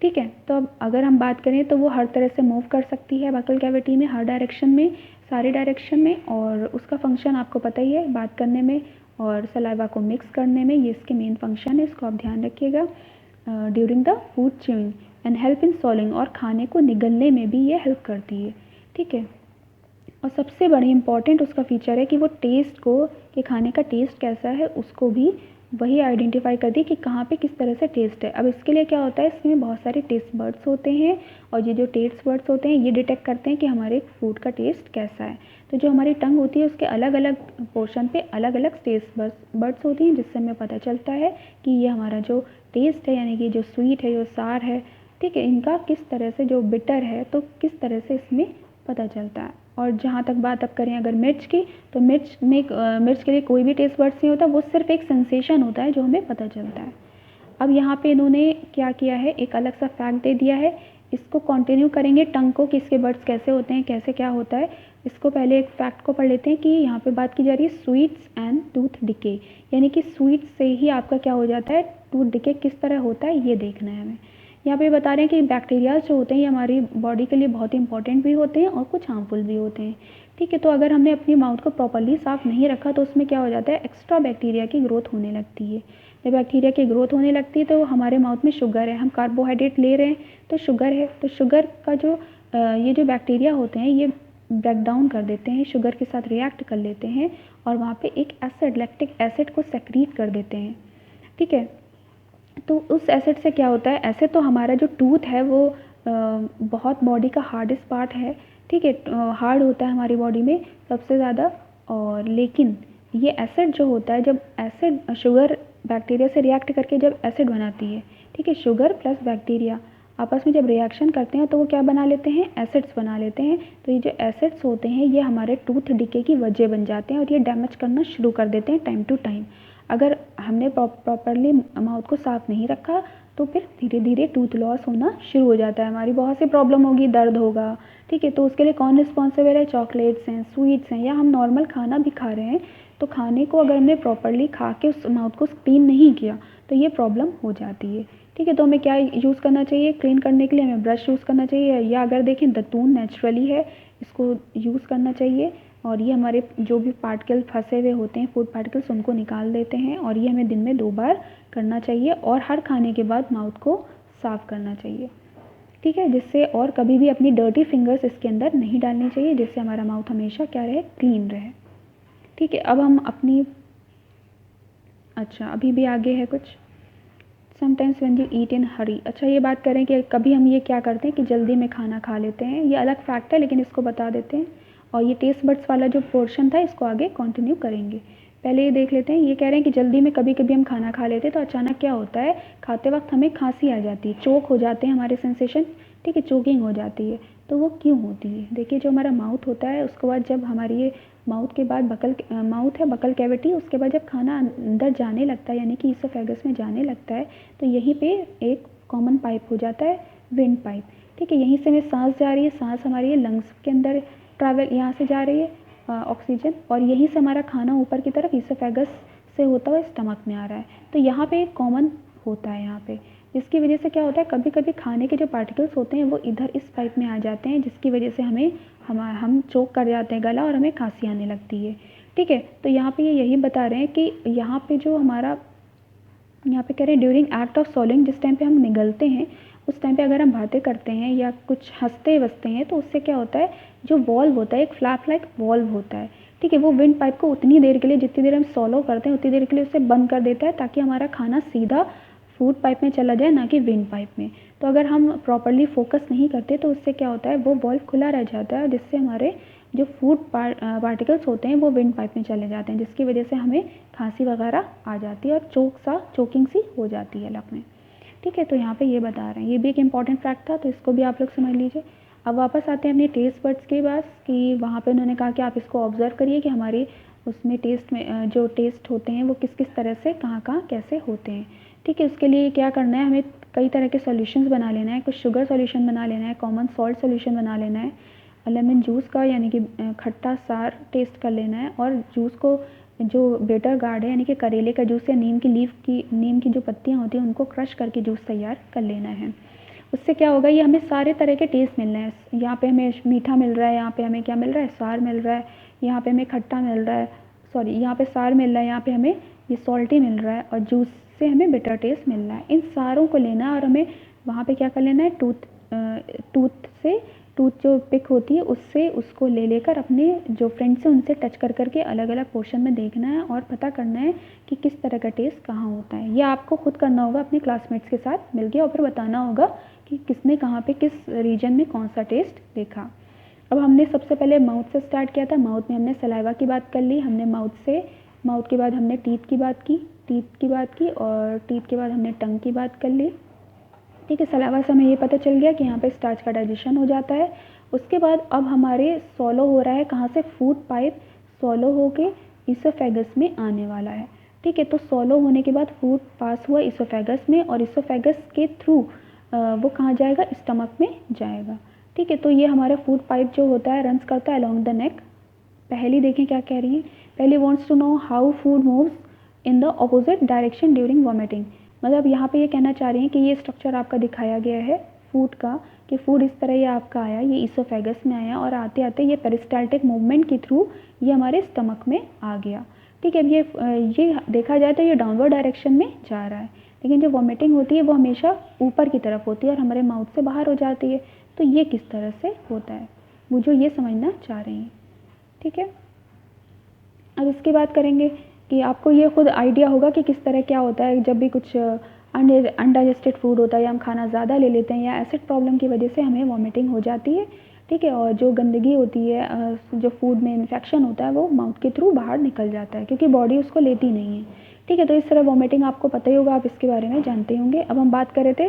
ठीक है, तो अब अगर हम बात करें तो वो हर तरह से मूव कर सकती है बकल कैविटी में, हर डायरेक्शन में, सारे डायरेक्शन में, और उसका फंक्शन आपको पता ही है, बात करने में और सलाइवा को मिक्स करने में, ये इसके मेन फंक्शन है, इसको आप ध्यान रखिएगा। During the food chewing and help in swallowing, और खाने को निगलने में भी ये हेल्प करती है। ठीक है, और सबसे बड़ी इम्पॉर्टेंट उसका फीचर है कि वो टेस्ट को, कि खाने का टेस्ट कैसा है उसको भी वही आइडेंटिफाई कर दी कि कहाँ पे किस तरह से टेस्ट है। अब इसके लिए क्या होता है, इसमें बहुत सारे टेस्ट बर्ड्स होते हैं, और ये जो टेस्ट बर्ड्स होते हैं ये डिटेक्ट करते हैं कि हमारे फूड का टेस्ट कैसा है। तो जो हमारी टंग होती है उसके अलग अलग पोर्शन पे अलग अलग टेस्ट बर्ड्स होती हैं, जिससे हमें पता चलता है कि ये हमारा जो टेस्ट है, यानी कि जो स्वीट है, जो सार है, ठीक है, इनका किस तरह से, जो बिटर है तो किस तरह से इसमें पता चलता है। और जहाँ तक बात अब करें अगर मिर्च की, तो मिर्च के लिए कोई भी टेस्ट बड्स नहीं होता, वो सिर्फ एक सेंसेशन होता है जो हमें पता चलता है। अब यहाँ पे इन्होंने क्या किया है, एक अलग सा फैक्ट दे दिया है। इसको कंटिन्यू करेंगे टंग को, कि इसके बर्ड्स कैसे होते हैं, कैसे क्या होता है। इसको पहले एक फैक्ट को पढ़ लेते हैं कि यहाँ पे बात की जा रही है स्वीट्स एंड टूथ डिके, यानी कि स्वीट से ही आपका क्या हो जाता है, टूथ डिके किस तरह होता है ये देखना है हमें। यहाँ पे बता रहे हैं कि बैक्टीरिया जो होते हैं ये हमारी बॉडी के लिए बहुत इंपॉर्टेंट भी होते हैं और कुछ हार्मफुल भी होते हैं। ठीक है, तो अगर हमने अपनी माउथ को प्रॉपर्ली साफ़ नहीं रखा तो उसमें क्या हो जाता है, एक्स्ट्रा बैक्टीरिया की ग्रोथ होने लगती है। जब बैक्टीरिया की ग्रोथ होने लगती है तो हमारे माउथ में शुगर है, हम कार्बोहाइड्रेट ले रहे हैं तो शुगर है, तो शुगर का जो ये जो बैक्टीरिया होते हैं ये ब्रेक डाउन कर देते हैं, शुगर के साथ रिएक्ट कर लेते हैं और वहाँ पे एक एसिड, लैक्टिक एसिड को सेक्रीट कर देते हैं। ठीक है, तो उस एसिड से क्या होता है, ऐसे तो हमारा जो टूथ है वो बहुत बॉडी का हार्डेस्ट पार्ट है। ठीक है, हार्ड होता है हमारी बॉडी में सबसे ज़्यादा, और लेकिन ये एसिड जो होता है, जब एसिड शुगर बैक्टीरिया से रिएक्ट करके जब एसिड बनाती है, ठीक है, शुगर प्लस बैक्टीरिया आपस में जब रिएक्शन करते हैं तो वो क्या बना लेते हैं, एसिड्स बना लेते हैं। तो ये जो एसिड्स होते हैं ये हमारे टूथ डिके की वजह बन जाते हैं और ये डैमेज करना शुरू कर देते हैं टाइम टू टाइम। अगर हमने प्रॉपरली माउथ को साफ़ नहीं रखा तो फिर धीरे धीरे टूथ लॉस होना शुरू हो जाता है, हमारी बहुत सी प्रॉब्लम होगी, दर्द होगा। ठीक है, तो उसके लिए कौन रिस्पॉन्सिबल है, चॉकलेट्स हैं, स्वीट्स हैं, या हम नॉर्मल खाना भी खा रहे हैं तो खाने को अगर हमने प्रॉपरली खा के उस माउथ को क्लीन नहीं किया तो ये प्रॉब्लम हो जाती है। ठीक है, तो हमें क्या यूज़ करना चाहिए, क्लीन करने के लिए हमें ब्रश यूज़ करना चाहिए, या अगर देखें दतून नेचुरली है इसको यूज़ करना चाहिए, और ये हमारे जो भी पार्टिकल फंसे हुए होते हैं, फूड पार्टिकल्स, उनको निकाल देते हैं। और ये हमें दिन में 2 बार करना चाहिए, और हर खाने के बाद माउथ को साफ़ करना चाहिए। ठीक है, जिससे और कभी भी अपनी डर्टी फिंगर्स इसके अंदर नहीं डालनी चाहिए, जिससे हमारा माउथ हमेशा क्या रहे, क्लीन रहे। ठीक है, अब हम अपनी, अच्छा अभी भी आगे है कुछ, समटाइम्स व्हेन यू ईट इन हरी। अच्छा ये बात करें कि कभी हम ये क्या करते हैं कि जल्दी में खाना खा लेते हैं, ये अलग फैक्ट है लेकिन इसको बता देते हैं। और ये टेस्ट बड्स वाला जो पोर्शन था इसको आगे कंटिन्यू करेंगे। पहले ये देख लेते हैं, ये कह रहे हैं कि जल्दी में कभी कभी हम खाना खा लेते हैं तो अचानक क्या होता है, खाते वक्त हमें खांसी आ जाती है, चोक हो जाते हैं हमारे सेंसेशन। ठीक है, चोकिंग हो जाती है। तो वो क्यों होती है, देखिए जो हमारा माउथ होता है उसके बाद जब हमारी ये माउथ के बाद माउथ है बकल कैविटी, उसके बाद जब खाना अंदर जाने लगता है यानी कि ईसोफेगस में जाने लगता है तो यहीं पे एक कॉमन पाइप हो जाता है, विंड पाइप। ठीक है, यहीं से हमें सांस जा रही है, सांस हमारी लंग्स के अंदर ट्रैवल, यहाँ से जा रही है ऑक्सीजन, और यहीं से हमारा खाना ऊपर की तरफ ईसोफेगस से होता हुआ स्टमक में आ रहा है। तो यहाँ पे एक कॉमन होता है यहाँ पे, जिसकी वजह से क्या होता है, कभी कभी खाने के जो पार्टिकल्स होते हैं वो इधर इस पाइप में आ जाते हैं, जिसकी वजह से हम चोक कर जाते हैं गला और हमें खांसी आने लगती है। ठीक है, तो यहाँ पे ये यही बता रहे हैं कि यहाँ पे जो हमारा, यहाँ पे कह रहे हैं ड्यूरिंग एक्ट ऑफ सॉलिंग, जिस टाइम पे हम निगलते हैं उस टाइम पे अगर हम बातें करते हैं या कुछ हंसते वसते हैं तो उससे क्या होता है, जो वॉल्व होता है, एक फ्लैप लाइक वॉल्व होता है। ठीक है, वो विंड पाइप को उतनी देर के लिए, जितनी देर हम सॉलो करते हैं उतनी देर के लिए उसे बंद कर देता है, ताकि हमारा खाना सीधा फूड पाइप में चला जाए, ना कि विंड पाइप में। तो अगर हम प्रॉपरली फोकस नहीं करते तो उससे क्या होता है, वो वॉल्व खुला रह जाता है, जिससे हमारे जो फूड पार्टिकल्स होते हैं वो विंड पाइप में चले जाते हैं, जिसकी वजह से हमें खांसी वगैरह आ जाती है और चोकिंग सी हो जाती है लक में। ठीक है, तो यहाँ पे ये बता रहे हैं, ये भी एक इम्पॉर्टेंट फैक्ट था, तो इसको भी आप लोग समझ लीजिए। अब वापस आते हैं अपने टेस्ट बड्स के पास, कि वहाँ पे उन्होंने कहा कि आप इसको ऑब्जर्व करिए कि हमारे उसमें टेस्ट में जो टेस्ट होते हैं वो किस किस तरह से कहाँ कहाँ कैसे होते हैं। ठीक है, उसके लिए क्या करना है, हमें कई तरह के सॉल्यूशंस बना लेना है, कुछ शुगर सॉल्यूशन बना लेना है, कॉमन सॉल्ट सॉल्यूशन बना लेना है, लेमन जूस का यानी कि खट्टा सार टेस्ट कर लेना है, और जूस को जो बिटर गार्ड है यानी कि करेले का जूस या नीम की जो पत्तियाँ होती हैं उनको क्रश करके जूस तैयार कर लेना है। उससे क्या होगा, ये हमें सारे तरह के टेस्ट मिल रहे हैं। यहाँ पे हमें मीठा मिल रहा है, यहाँ पे हमें क्या मिल रहा है, सार मिल रहा है, यहाँ पे हमें खट्टा मिल रहा है, सॉरी यहाँ पे सार मिल रहा है, यहाँ पे हमें ये सॉल्टी मिल रहा है और जूस से हमें बिटर टेस्ट मिल रहा है। इन सारों को लेना है और हमें वहाँ पे क्या कर लेना है, टूथ जो पिक होती है उससे उसको ले लेकर अपने जो फ्रेंड्स हैं उनसे टच कर करके अलग अलग पोर्शन में देखना है और पता करना है कि किस तरह का टेस्ट कहाँ होता है। ये आपको खुद करना होगा अपने क्लासमेट्स के साथ मिलके और फिर बताना होगा कि किसने कहाँ पे किस रीजन में कौन सा टेस्ट देखा। अब हमने सबसे पहले माउथ से स्टार्ट किया था। माउथ में हमने सलाइवा की बात कर ली, हमने माउथ के बाद हमने टीथ की बात की और टीथ के बाद हमने टंग की बात कर ली। ठीक है, सलाइवा से हमें ये पता चल गया कि यहाँ पे स्टार्च का डाइजेशन हो जाता है। उसके बाद अब हमारे सॉलो हो रहा है, कहाँ से, फूड पाइप सॉलो होके इसोफेगस में आने वाला है। ठीक है, तो सॉलो होने के बाद फूड पास हुआ इसोफेगस में और इसोफेगस के थ्रू वो कहाँ जाएगा, स्टमक में जाएगा। ठीक है, तो ये हमारा फूड पाइप जो होता है रन्स करता है अलोंग द नेक। पहली देखें क्या कह रही है, पहली wants to know how food moves in the opposite direction during vomiting. मतलब यहाँ पे ये कहना चाह रही हैं कि ये स्ट्रक्चर आपका दिखाया गया है फूड का, कि फूड इस तरह ये आपका आया, ये इसोफेगस में आया और आते आते ये पेरिस्टाल्टिक मूवमेंट के थ्रू ये हमारे स्टमक में आ गया। ठीक है, अब ये देखा जाए तो ये डाउनवर्ड डायरेक्शन में जा रहा है, लेकिन जो वॉमिटिंग होती है वो हमेशा ऊपर की तरफ होती है और हमारे माउथ से बाहर हो जाती है। तो ये किस तरह से होता है वो जो ये समझना चाह रही हैं। ठीक है, अब इसकी बात करेंगे कि आपको ये खुद आइडिया होगा कि किस तरह क्या होता है जब भी कुछ अनडाइजेस्टेड फूड होता है या हम खाना ज़्यादा ले लेते हैं या एसिड प्रॉब्लम की वजह से हमें वॉमिटिंग हो जाती है। ठीक है, और जो गंदगी होती है, जो फूड में इन्फेक्शन होता है वो माउथ के थ्रू बाहर निकल जाता है क्योंकि बॉडी उसको लेती नहीं है। ठीक है, तो इस तरह वॉमिटिंग आपको पता ही होगा, आप इसके बारे में जानते होंगे। अब हम बात कर रहे थे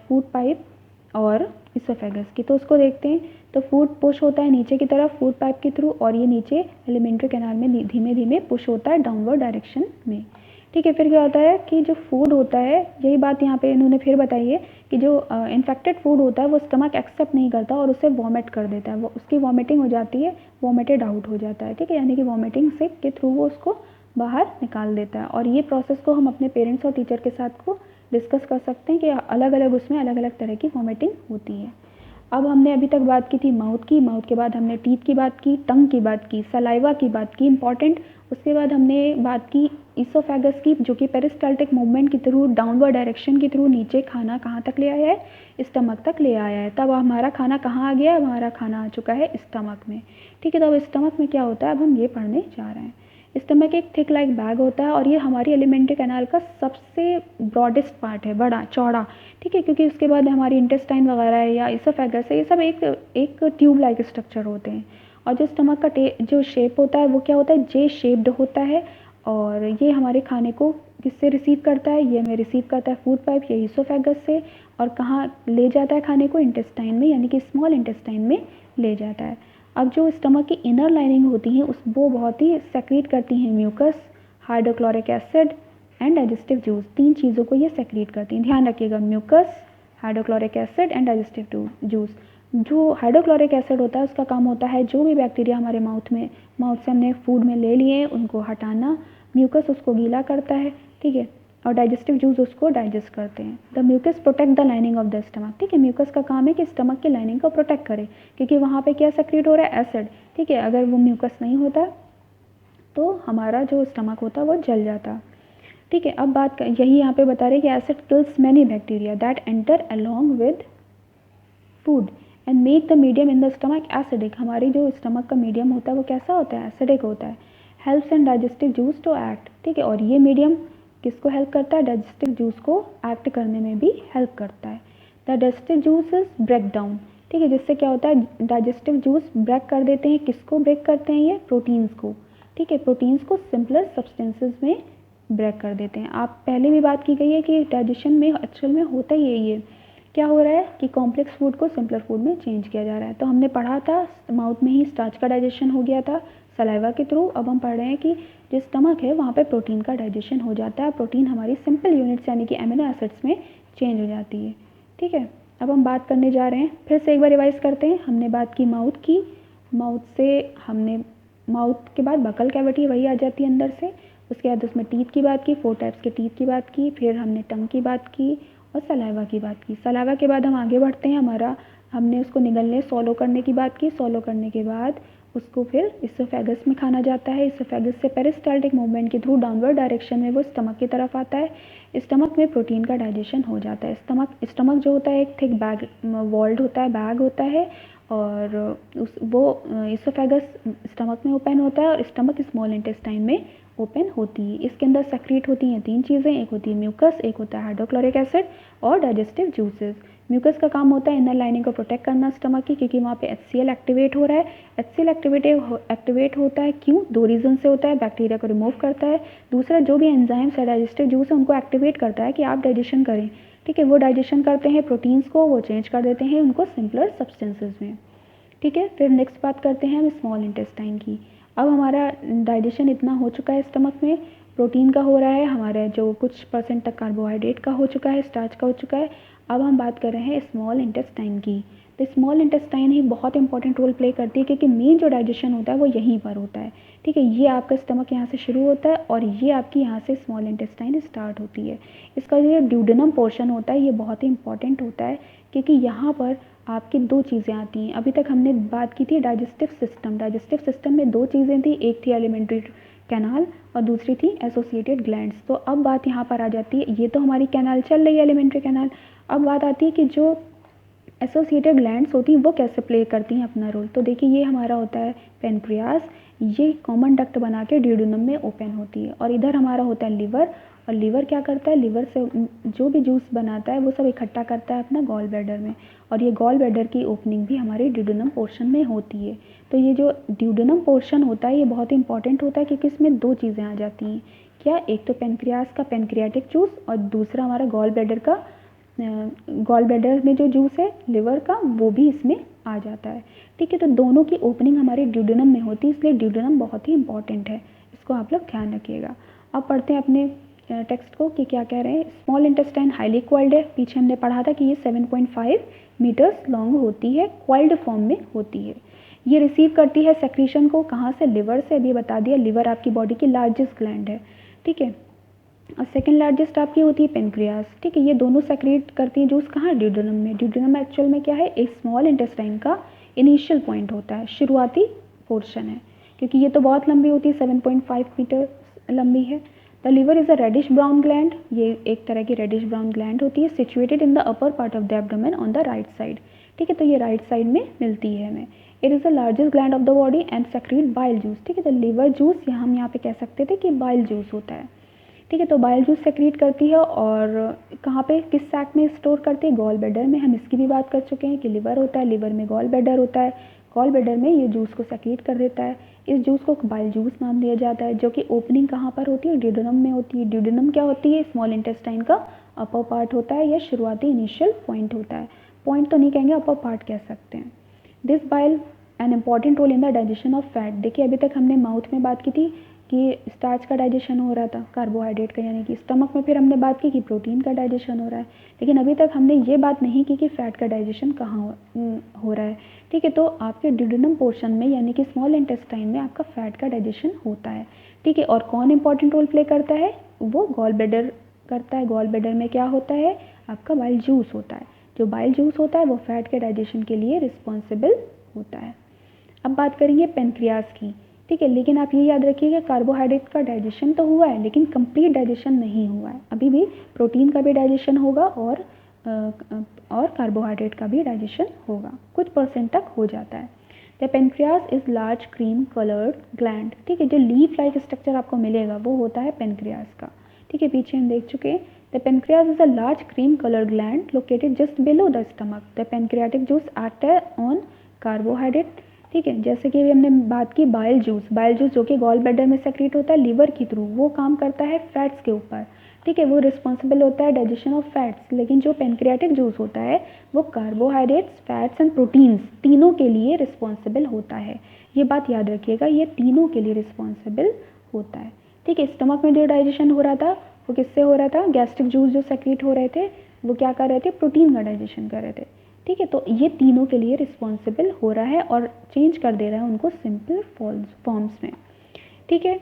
फूड पाइप और इसोफेगस की, तो उसको देखते हैं। तो फूड पुश होता है नीचे की तरफ फूड पाइप के थ्रू और ये नीचे एलिमेंट्री कैनाल में धीमे धीमे पुश होता है डाउनवर्ड डायरेक्शन में। ठीक है, फिर क्या होता है कि जो फूड होता है, यही बात यहाँ पे इन्होंने फिर बताई है कि जो इन्फेक्टेड फूड होता है वो स्टमक एक्सेप्ट नहीं करता और उसे वॉमिट कर देता है, वो उसकी वॉमिटिंग हो जाती है, वॉमिटेड आउट हो जाता है। ठीक है, यानी कि वॉमिटिंग से के थ्रू वो उसको बाहर निकाल देता है। और ये प्रोसेस को हम अपने पेरेंट्स और टीचर के साथ को डिस्कस कर सकते हैं कि अलग अलग उसमें अलग अलग तरह की वॉमिटिंग होती है। अब हमने अभी तक बात की थी माउथ की, माउथ के बाद हमने टीथ की बात की, टंग की बात की, सलाइवा की बात की इंपॉर्टेंट। उसके बाद हमने बात की इसोफेगस की, जो कि पेरिस्टाल्टिक मूवमेंट के थ्रू डाउनवर्ड डायरेक्शन के थ्रू नीचे खाना कहाँ तक ले आया है, स्टमक तक ले आया है। तब हमारा खाना कहाँ आ गया, हमारा खाना आ चुका है स्टमक में। ठीक है, तो अब स्टमक में क्या होता है अब हम ये पढ़ने जा रहे हैं। स्टमक एक थिक लाइक बैग होता है और ये हमारी एलिमेंट्री कैनाल का सबसे ब्रॉडेस्ट पार्ट है, बड़ा चौड़ा। ठीक है, क्योंकि उसके बाद हमारी इंटेस्टाइन वगैरह है या इसोफेगस है, ये सब एक ट्यूब लाइक स्ट्रक्चर होते हैं। और जो स्टमक का जो शेप होता है वो क्या होता है, जे शेप्ड होता है। और ये हमारे खाने को किससे रिसीव करता है, ये हमें रिसीव करता है फूड पाइप या इसोफेगस से, और कहाँ ले जाता है खाने को, इंटेस्टाइन में, यानी कि स्मॉल इंटेस्टाइन में ले जाता है। अब जो स्टमक की इनर लाइनिंग होती है वो बहुत ही सेक्रीट करती हैं mucus, hydrochloric acid and digestive juice. 3 चीज़ों को ये सेक्रीट करती हैं, ध्यान रखिएगा, mucus, hydrochloric acid and digestive juice. जो हाइड्रोक्लोरिक एसिड होता है उसका काम होता है जो भी बैक्टीरिया हमारे माउथ से हमने फूड में ले लिए उनको हटाना। म्यूकस उसको गीला करता है। ठीक है, और डाइजेस्टिव जूस उसको डाइजेस्ट करते हैं। The mucus protect the lining of the stomach. ठीक है, म्यूकस का काम है कि स्टमक की लाइनिंग को प्रोटेक्ट करे, क्योंकि वहाँ पे क्या सेक्रेट हो रहा है, एसिड। ठीक है, अगर वो म्यूकस नहीं होता तो हमारा जो स्टमक होता वो जल जाता। ठीक है, अब यही यहाँ पे बता रहे कि acid kills many bacteria that enter along with food and make the medium in the stomach acidic. हमारी जो स्टमक का मीडियम होता है वो कैसा होता है, एसिडिक होता है। Helps and digestive juice to act. ठीक है, और ये मीडियम किसको हेल्प करता है, डाइजेस्टिव जूस को एक्ट करने में भी हेल्प करता है। The digestive juice is break down. ठीक है, जिससे क्या होता है, डाइजेस्टिव जूस ब्रेक कर देते हैं, किसको ब्रेक करते हैं, ये प्रोटीन्स को। ठीक है, प्रोटीन्स को सिंपलर सब्सटेंसेस में ब्रेक कर देते हैं। आप पहले भी बात की गई है कि डाइजेशन में एक्चुअल में होता ही है ये, क्या हो रहा है कि कॉम्प्लेक्स फूड को सिंपलर फूड में चेंज किया जा रहा है। तो हमने पढ़ा था माउथ में ही स्टार्च का डाइजेशन हो गया था सलाइवा के थ्रू। अब हम पढ़ रहे हैं कि जो स्टमक है वहाँ पे प्रोटीन का डाइजेशन हो जाता है। प्रोटीन हमारी सिंपल यूनिट्स यानी कि एमिनो एसिड्स में चेंज हो जाती है। ठीक है, अब हम बात करने जा रहे हैं, फिर से एक बार रिवाइज करते हैं। हमने बात की माउथ से हमने माउथ के बाद बकल कैविटी वही आ जाती है अंदर से। उसके बाद उसमें टीथ की बात की, 4 टाइप्स के टीथ की बात की, फिर हमने टंग की बात की और सलाइवा की बात की। सलाइवा के बाद हम आगे बढ़ते हैं, हमने उसको निगलने सॉलो करने की बात की। सॉलो करने के बाद उसको फिर इसोफेगस में खाना जाता है। इसोफेगस से पेरिस्टाल्टिक मूवमेंट के थ्रू डाउनवर्ड डायरेक्शन में वो स्टमक की तरफ आता है। स्टमक में प्रोटीन का डाइजेशन हो जाता है। स्टमक जो होता है एक थिक बैग वॉल्ड होता है, बैग होता है, और वो इसोफेगस स्टमक में ओपन होता है और स्टमक स्मॉल इंटेस्टाइन में ओपन होती है। इसके अंदर सेक्रेट होती हैं 3 चीज़ें, एक होती है म्यूकस, एक होता है हाइड्रोक्लोरिक एसिड और डाइजेस्टिव जूसेस। म्यूकस का काम होता है इनर लाइनिंग को प्रोटेक्ट करना स्टमक की, क्योंकि वहाँ पे HCl एक्टिवेट हो रहा है। HCl एक्टिवेट होता है क्यों? 2 रीज़न से होता है। बैक्टीरिया को रिमूव करता है, दूसरा जो भी एंजाइम्स है डाइजेस्टिव जूस है उनको एक्टिवेट करता है कि आप डाइजेशन करें। ठीक है, वो डाइजेशन करते हैं प्रोटीन्स को, वो चेंज कर देते हैं उनको सिंपलर सब्सटेंसेज में। ठीक है, फिर नेक्स्ट बात करते हैं हम स्मॉल इंटेस्टाइन की। अब हमारा डाइजेशन इतना हो चुका है, स्टमक में प्रोटीन का हो रहा है, हमारा जो कुछ % तक कार्बोहाइड्रेट का हो चुका है, स्टार्च का हो चुका है। अब हम बात कर रहे हैं स्मॉल इंटेस्टाइन की। तो स्मॉल इंटेस्टाइन ही बहुत इंपॉर्टेंट रोल प्ले करती है, क्योंकि मेन जो डाइजेशन होता है वो यहीं पर होता है। ठीक है, ये आपका स्टमक यहाँ से शुरू होता है और ये आपकी यहाँ से स्मॉल इंटेस्टाइन स्टार्ट होती है। इसका जो ड्यूडेनम पोर्शन होता है ये बहुत ही इंपॉर्टेंट होता है, क्योंकि यहाँ पर आपकी 2 चीज़ें आती हैं। अभी तक हमने बात की थी डाइजेस्टिव सिस्टम। डाइजेस्टिव सिस्टम में 2 चीज़ें थी, एक थी एलिमेंट्री कैनाल और दूसरी थी एसोसिएटेड ग्लैंड्स। तो अब बात यहाँ पर आ जाती है, ये तो हमारी कैनाल चल रही है एलिमेंट्री कैनाल। अब बात आती है कि जो एसोसिएटेड ग्लैंड्स होती हैं वो कैसे प्ले करती हैं अपना रोल। तो देखिए ये हमारा होता है पेनक्रियास, ये कॉमन डक्ट बना के ड्यूडेनम में ओपन होती है। और इधर हमारा होता है लिवर, और लिवर क्या करता है, लिवर से जो भी जूस बनाता है वो सब इकट्ठा करता है अपना गॉल ब्लैडर में, और ये गॉल ब्लैडर की ओपनिंग भी हमारी ड्यूडेनम पोर्शन में होती है। तो ये जो ड्यूडेनम पोर्शन होता है ये बहुत इंपॉर्टेंट होता है, क्योंकि इसमें 2 चीज़ें आ जाती हैं। क्या? एक तो पेनक्रियास का पेनक्रियाटिक जूस, और दूसरा हमारा गॉल ब्लैडर का गॉल ब्लैडर में जो जूस है लिवर का वो भी इसमें आ जाता है। ठीक है, तो दोनों की ओपनिंग हमारे ड्यूडेनम में होती है, इसलिए ड्यूडेनम बहुत ही इंपॉर्टेंट है, इसको आप लोग ध्यान रखिएगा। अब पढ़ते हैं अपने टेक्स्ट को कि क्या कह रहे हैं। स्मॉल इंटेस्टाइन हाईली क्वाइल्ड है, पीछे हमने पढ़ा था कि ये 7.5 मीटर्स लॉन्ग होती है, क्वाइल्ड फॉर्म में होती है। ये रिसीव करती है सेक्रीशन को कहाँ से? लिवर से। अभी बता दिया लिवर आपकी बॉडी की लार्जेस्ट ग्लैंड है। ठीक है, और सेकेंड लार्जेस्ट आपकी होती है पेनक्रियास। ठीक है, ये दोनों सेक्रेट करती है जूस कहाँ? ड्यूडेनम में। ड्यूडेनम एक्चुअल में क्या है? एक स्मॉल इंटेस्टाइन का इनिशियल पॉइंट होता है, शुरुआती पोर्शन है, क्योंकि ये तो बहुत लंबी होती है, 7.5 मीटर लंबी है। The liver is a reddish brown gland, ये एक तरह की रेडिश ब्राउन ग्लैंड होती है, situated in the upper part of the abdomen on the right side. ठीक है, तो ये राइट साइड में मिलती है हमें। It is the largest gland of the body and secret bile juice. ठीक है, तो लिवर जूस हम यहाँ पे कह सकते थे कि बाइल जूस होता है। ठीक है, तो बाइल जूस सेक्रेट करती है, और कहाँ पे, किस सैक में स्टोर करती है? गॉल ब्लैडर में। हम इसकी भी बात कर चुके हैं कि लिवर होता है, लिवर में गॉल ब्लैडर होता है, गॉल ब्लैडर में ये जूस को सेक्रेट कर देता है। इस जूस को बाइल जूस नाम दिया जाता है, जो कि ओपनिंग कहाँ पर होती है? ड्यूडेनम में होती है। ड्यूडेनम क्या होती है? स्मॉल इंटेस्टाइन का अपर पार्ट होता है, या शुरुआती इनिशियल पॉइंट होता है। पॉइंट तो नहीं कहेंगे, अपर पार्ट कह सकते हैं। This bile an important role in the digestion of fat. देखिए अभी तक हमने माउथ में बात की थी कि स्टार्च का डाइजेशन हो रहा था, कार्बोहाइड्रेट का, यानी कि स्टमक में फिर हमने बात की कि प्रोटीन का डाइजेशन हो रहा है, लेकिन अभी तक हमने ये बात नहीं की कि फ़ैट का डाइजेशन कहाँ हो रहा है। ठीक है, तो आपके ड्यूडेनम पोर्शन में यानी कि स्मॉल इंटेस्टाइन में आपका फ़ैट का डाइजेशन होता है। ठीक है, और कौन इंपॉर्टेंट रोल प्ले करता है? वो गॉल ब्लैडर करता है। गॉल ब्लैडर में क्या होता है? आपका बाइल जूस होता है। जो बाइल जूस होता है वो फैट के डाइजेशन के लिए रिस्पॉन्सिबल होता है। अब बात करेंगे पेनक्रियास की। ठीक है, लेकिन आप ये याद रखिएगा कार्बोहाइड्रेट का डाइजेशन तो हुआ है, लेकिन कंप्लीट डाइजेशन नहीं हुआ है। अभी भी प्रोटीन का भी डाइजेशन होगा और कार्बोहाइड्रेट का भी डाइजेशन होगा, कुछ % तक हो जाता है। The pancreas is large cream coloured gland. ठीक है, जो लीफ लाइक स्ट्रक्चर आपको मिलेगा वो होता है पेनक्रियास का। ठीक है, पीछे हम देख चुके हैं। The pancreas is a large cream coloured gland located just below the stomach. The pancreatic juice act on carbohydrate. ठीक है, जैसे कि अभी हमने बात की बाइल जूस जो कि गॉल ब्लैडर में सेक्रेट होता है लिवर के थ्रू, वो काम करता है फैट्स के ऊपर। ठीक है, वो रिस्पॉन्सिबल होता है डाइजेशन ऑफ फैट्स। लेकिन जो पेनक्रियाटिक जूस होता है वो कार्बोहाइड्रेट्स, फैट्स एंड प्रोटीन्स तीनों के लिए रिस्पॉन्सिबल होता है। ये बात याद रखिएगा, ये तीनों के लिए रिस्पॉन्सिबल होता है। ठीक है, स्टमक में जो डाइजेशन हो रहा था वो किससे हो रहा था? गैस्ट्रिक जूस जो सेक्रेट हो रहे थे वो क्या कर रहे थे? प्रोटीन का डाइजेशन कर रहे थे। ठीक है, तो ये तीनों के लिए रिस्पॉन्सिबल हो रहा है और चेंज कर दे रहा है उनको सिंपल फॉर्म्स में। ठीक है,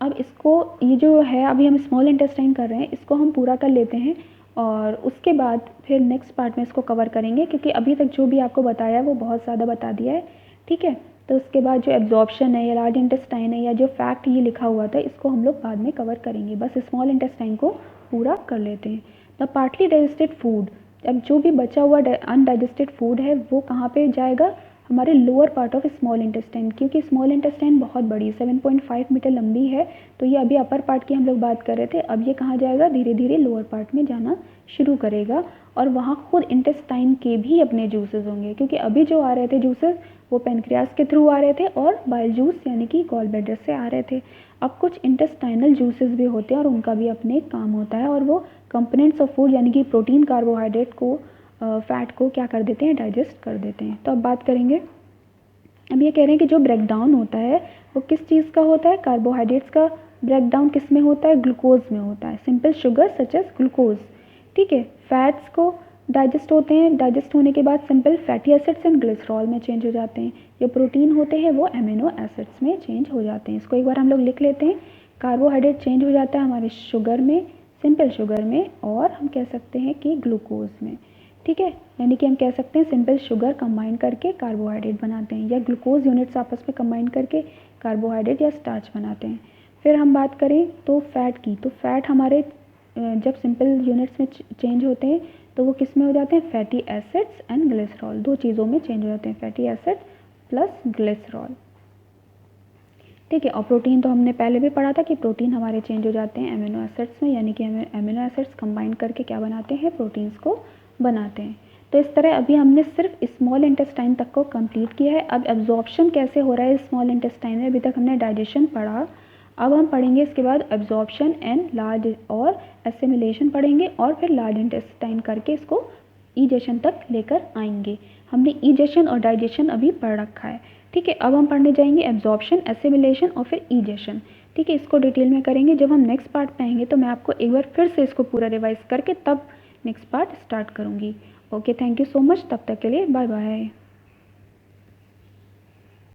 अब इसको ये जो है अभी हम स्मॉल इंटेस्टाइन कर रहे हैं, इसको हम पूरा कर लेते हैं और उसके बाद फिर नेक्स्ट पार्ट में इसको कवर करेंगे, क्योंकि अभी तक जो भी आपको बताया वो बहुत ज़्यादा बता दिया है। ठीक है, तो उसके बाद जो एब्जॉर्प्शन है या लार्ज इंटेस्टाइन है या जो फैक्ट ये लिखा हुआ था, इसको हम लोग बाद में कवर करेंगे। बस स्मॉल इंटेस्टाइन को पूरा कर लेते हैं। द पार्टली डाइजेस्टेड फूड, अब जो भी बचा हुआ अनडाइजेस्टेड फूड है वो कहाँ पे जाएगा, हमारे lower part of small intestine, क्योंकि स्मॉल इंटेस्टाइन बहुत बड़ी 7.5 मीटर लंबी है। तो ये अभी अपर पार्ट की हम लोग बात कर रहे थे, अब ये कहाँ जाएगा, धीरे धीरे लोअर पार्ट में जाना शुरू करेगा और वहाँ खुद इंटेस्टाइन के भी अपने जूसेस होंगे, क्योंकि अभी जो आ रहे थे जूसेस वो पेनक्रियास के थ्रू आ रहे थे और बाइल जूस यानी कि गॉल ब्लैडर से आ रहे थे। अब कुछ इंटेस्टाइनल जूसेस भी होते हैं और उनका भी अपने काम होता है और वो कंपोनेंट्स ऑफ फूड यानी कि प्रोटीन, कार्बोहाइड्रेट को, फैट को क्या कर देते हैं, डाइजेस्ट कर देते हैं। तो अब बात करेंगे, अब ये कह रहे हैं कि जो ब्रेकडाउन होता है वो किस चीज़ का होता है, कार्बोहाइड्रेट्स का ब्रेकडाउन किस में होता है, ग्लूकोज में होता है, simple sugar such as glucose. ठीक है, फैट्स को डाइजेस्ट होते हैं, डाइजेस्ट होने के बाद simple fatty acids and glycerol में चेंज हो जाते हैं। जो प्रोटीन होते हैं वो एमिनो एसिड्स में चेंज हो जाते हैं। इसको एक बार हम लोग लिख लेते हैं, कार्बोहाइड्रेट चेंज हो जाता है हमारे शुगर में, सिंपल शुगर में, और हम कह सकते हैं कि ग्लूकोज में। ठीक है, यानी कि हम कह सकते हैं सिंपल शुगर कंबाइन करके कार्बोहाइड्रेट बनाते हैं या ग्लूकोज यूनिट्स आपस में कंबाइन करके कार्बोहाइड्रेट या स्टार्च बनाते हैं। फिर हम बात करें तो फैट की, तो फैट हमारे जब सिंपल यूनिट्स में चेंज होते हैं तो वो किस में हो जाते हैं, फैटी एसिड्स एंड ग्लिसरॉल, दो चीज़ों में चेंज हो जाते हैं, फैटी एसिड प्लस ग्लिसरॉल। ठीक है, और प्रोटीन तो हमने पहले भी पढ़ा था कि प्रोटीन हमारे चेंज हो जाते हैं एमिनो एसिड्स में, यानी कि एमिनो एसिड्स कंबाइन करके क्या बनाते हैं, प्रोटीन्स को बनाते हैं। तो इस तरह अभी हमने सिर्फ स्मॉल इंटेस्टाइन तक को कंप्लीट किया है। अब एब्जॉर्प्शन कैसे हो रहा है स्मॉल इंटेस्टाइन में, अभी तक हमने डाइजेशन पढ़ा, अब हम पढ़ेंगे इसके बाद एब्जॉर्प्शन एंड लार्ज और एसिमिलेशन पढ़ेंगे और फिर लार्ज इंटेस्टाइन करके इसको ईजेशन तक लेकर आएंगे। हमने ईजेशन और डाइजेशन अभी पढ़ रखा है। ठीक है, अब हम पढ़ने जाएंगे एब्जॉर्प्शन, एसिमिलेशन और फिर ईजेशन। ठीक है, इसको डिटेल में करेंगे। जब हम नेक्स्ट पार्ट पे आएंगे तो मैं आपको एक बार फिर से इसको पूरा रिवाइज करके तब नेक्स्ट पार्ट स्टार्ट करूँगी। Okay, thank you so much, तब तक के लिए बाय बाय।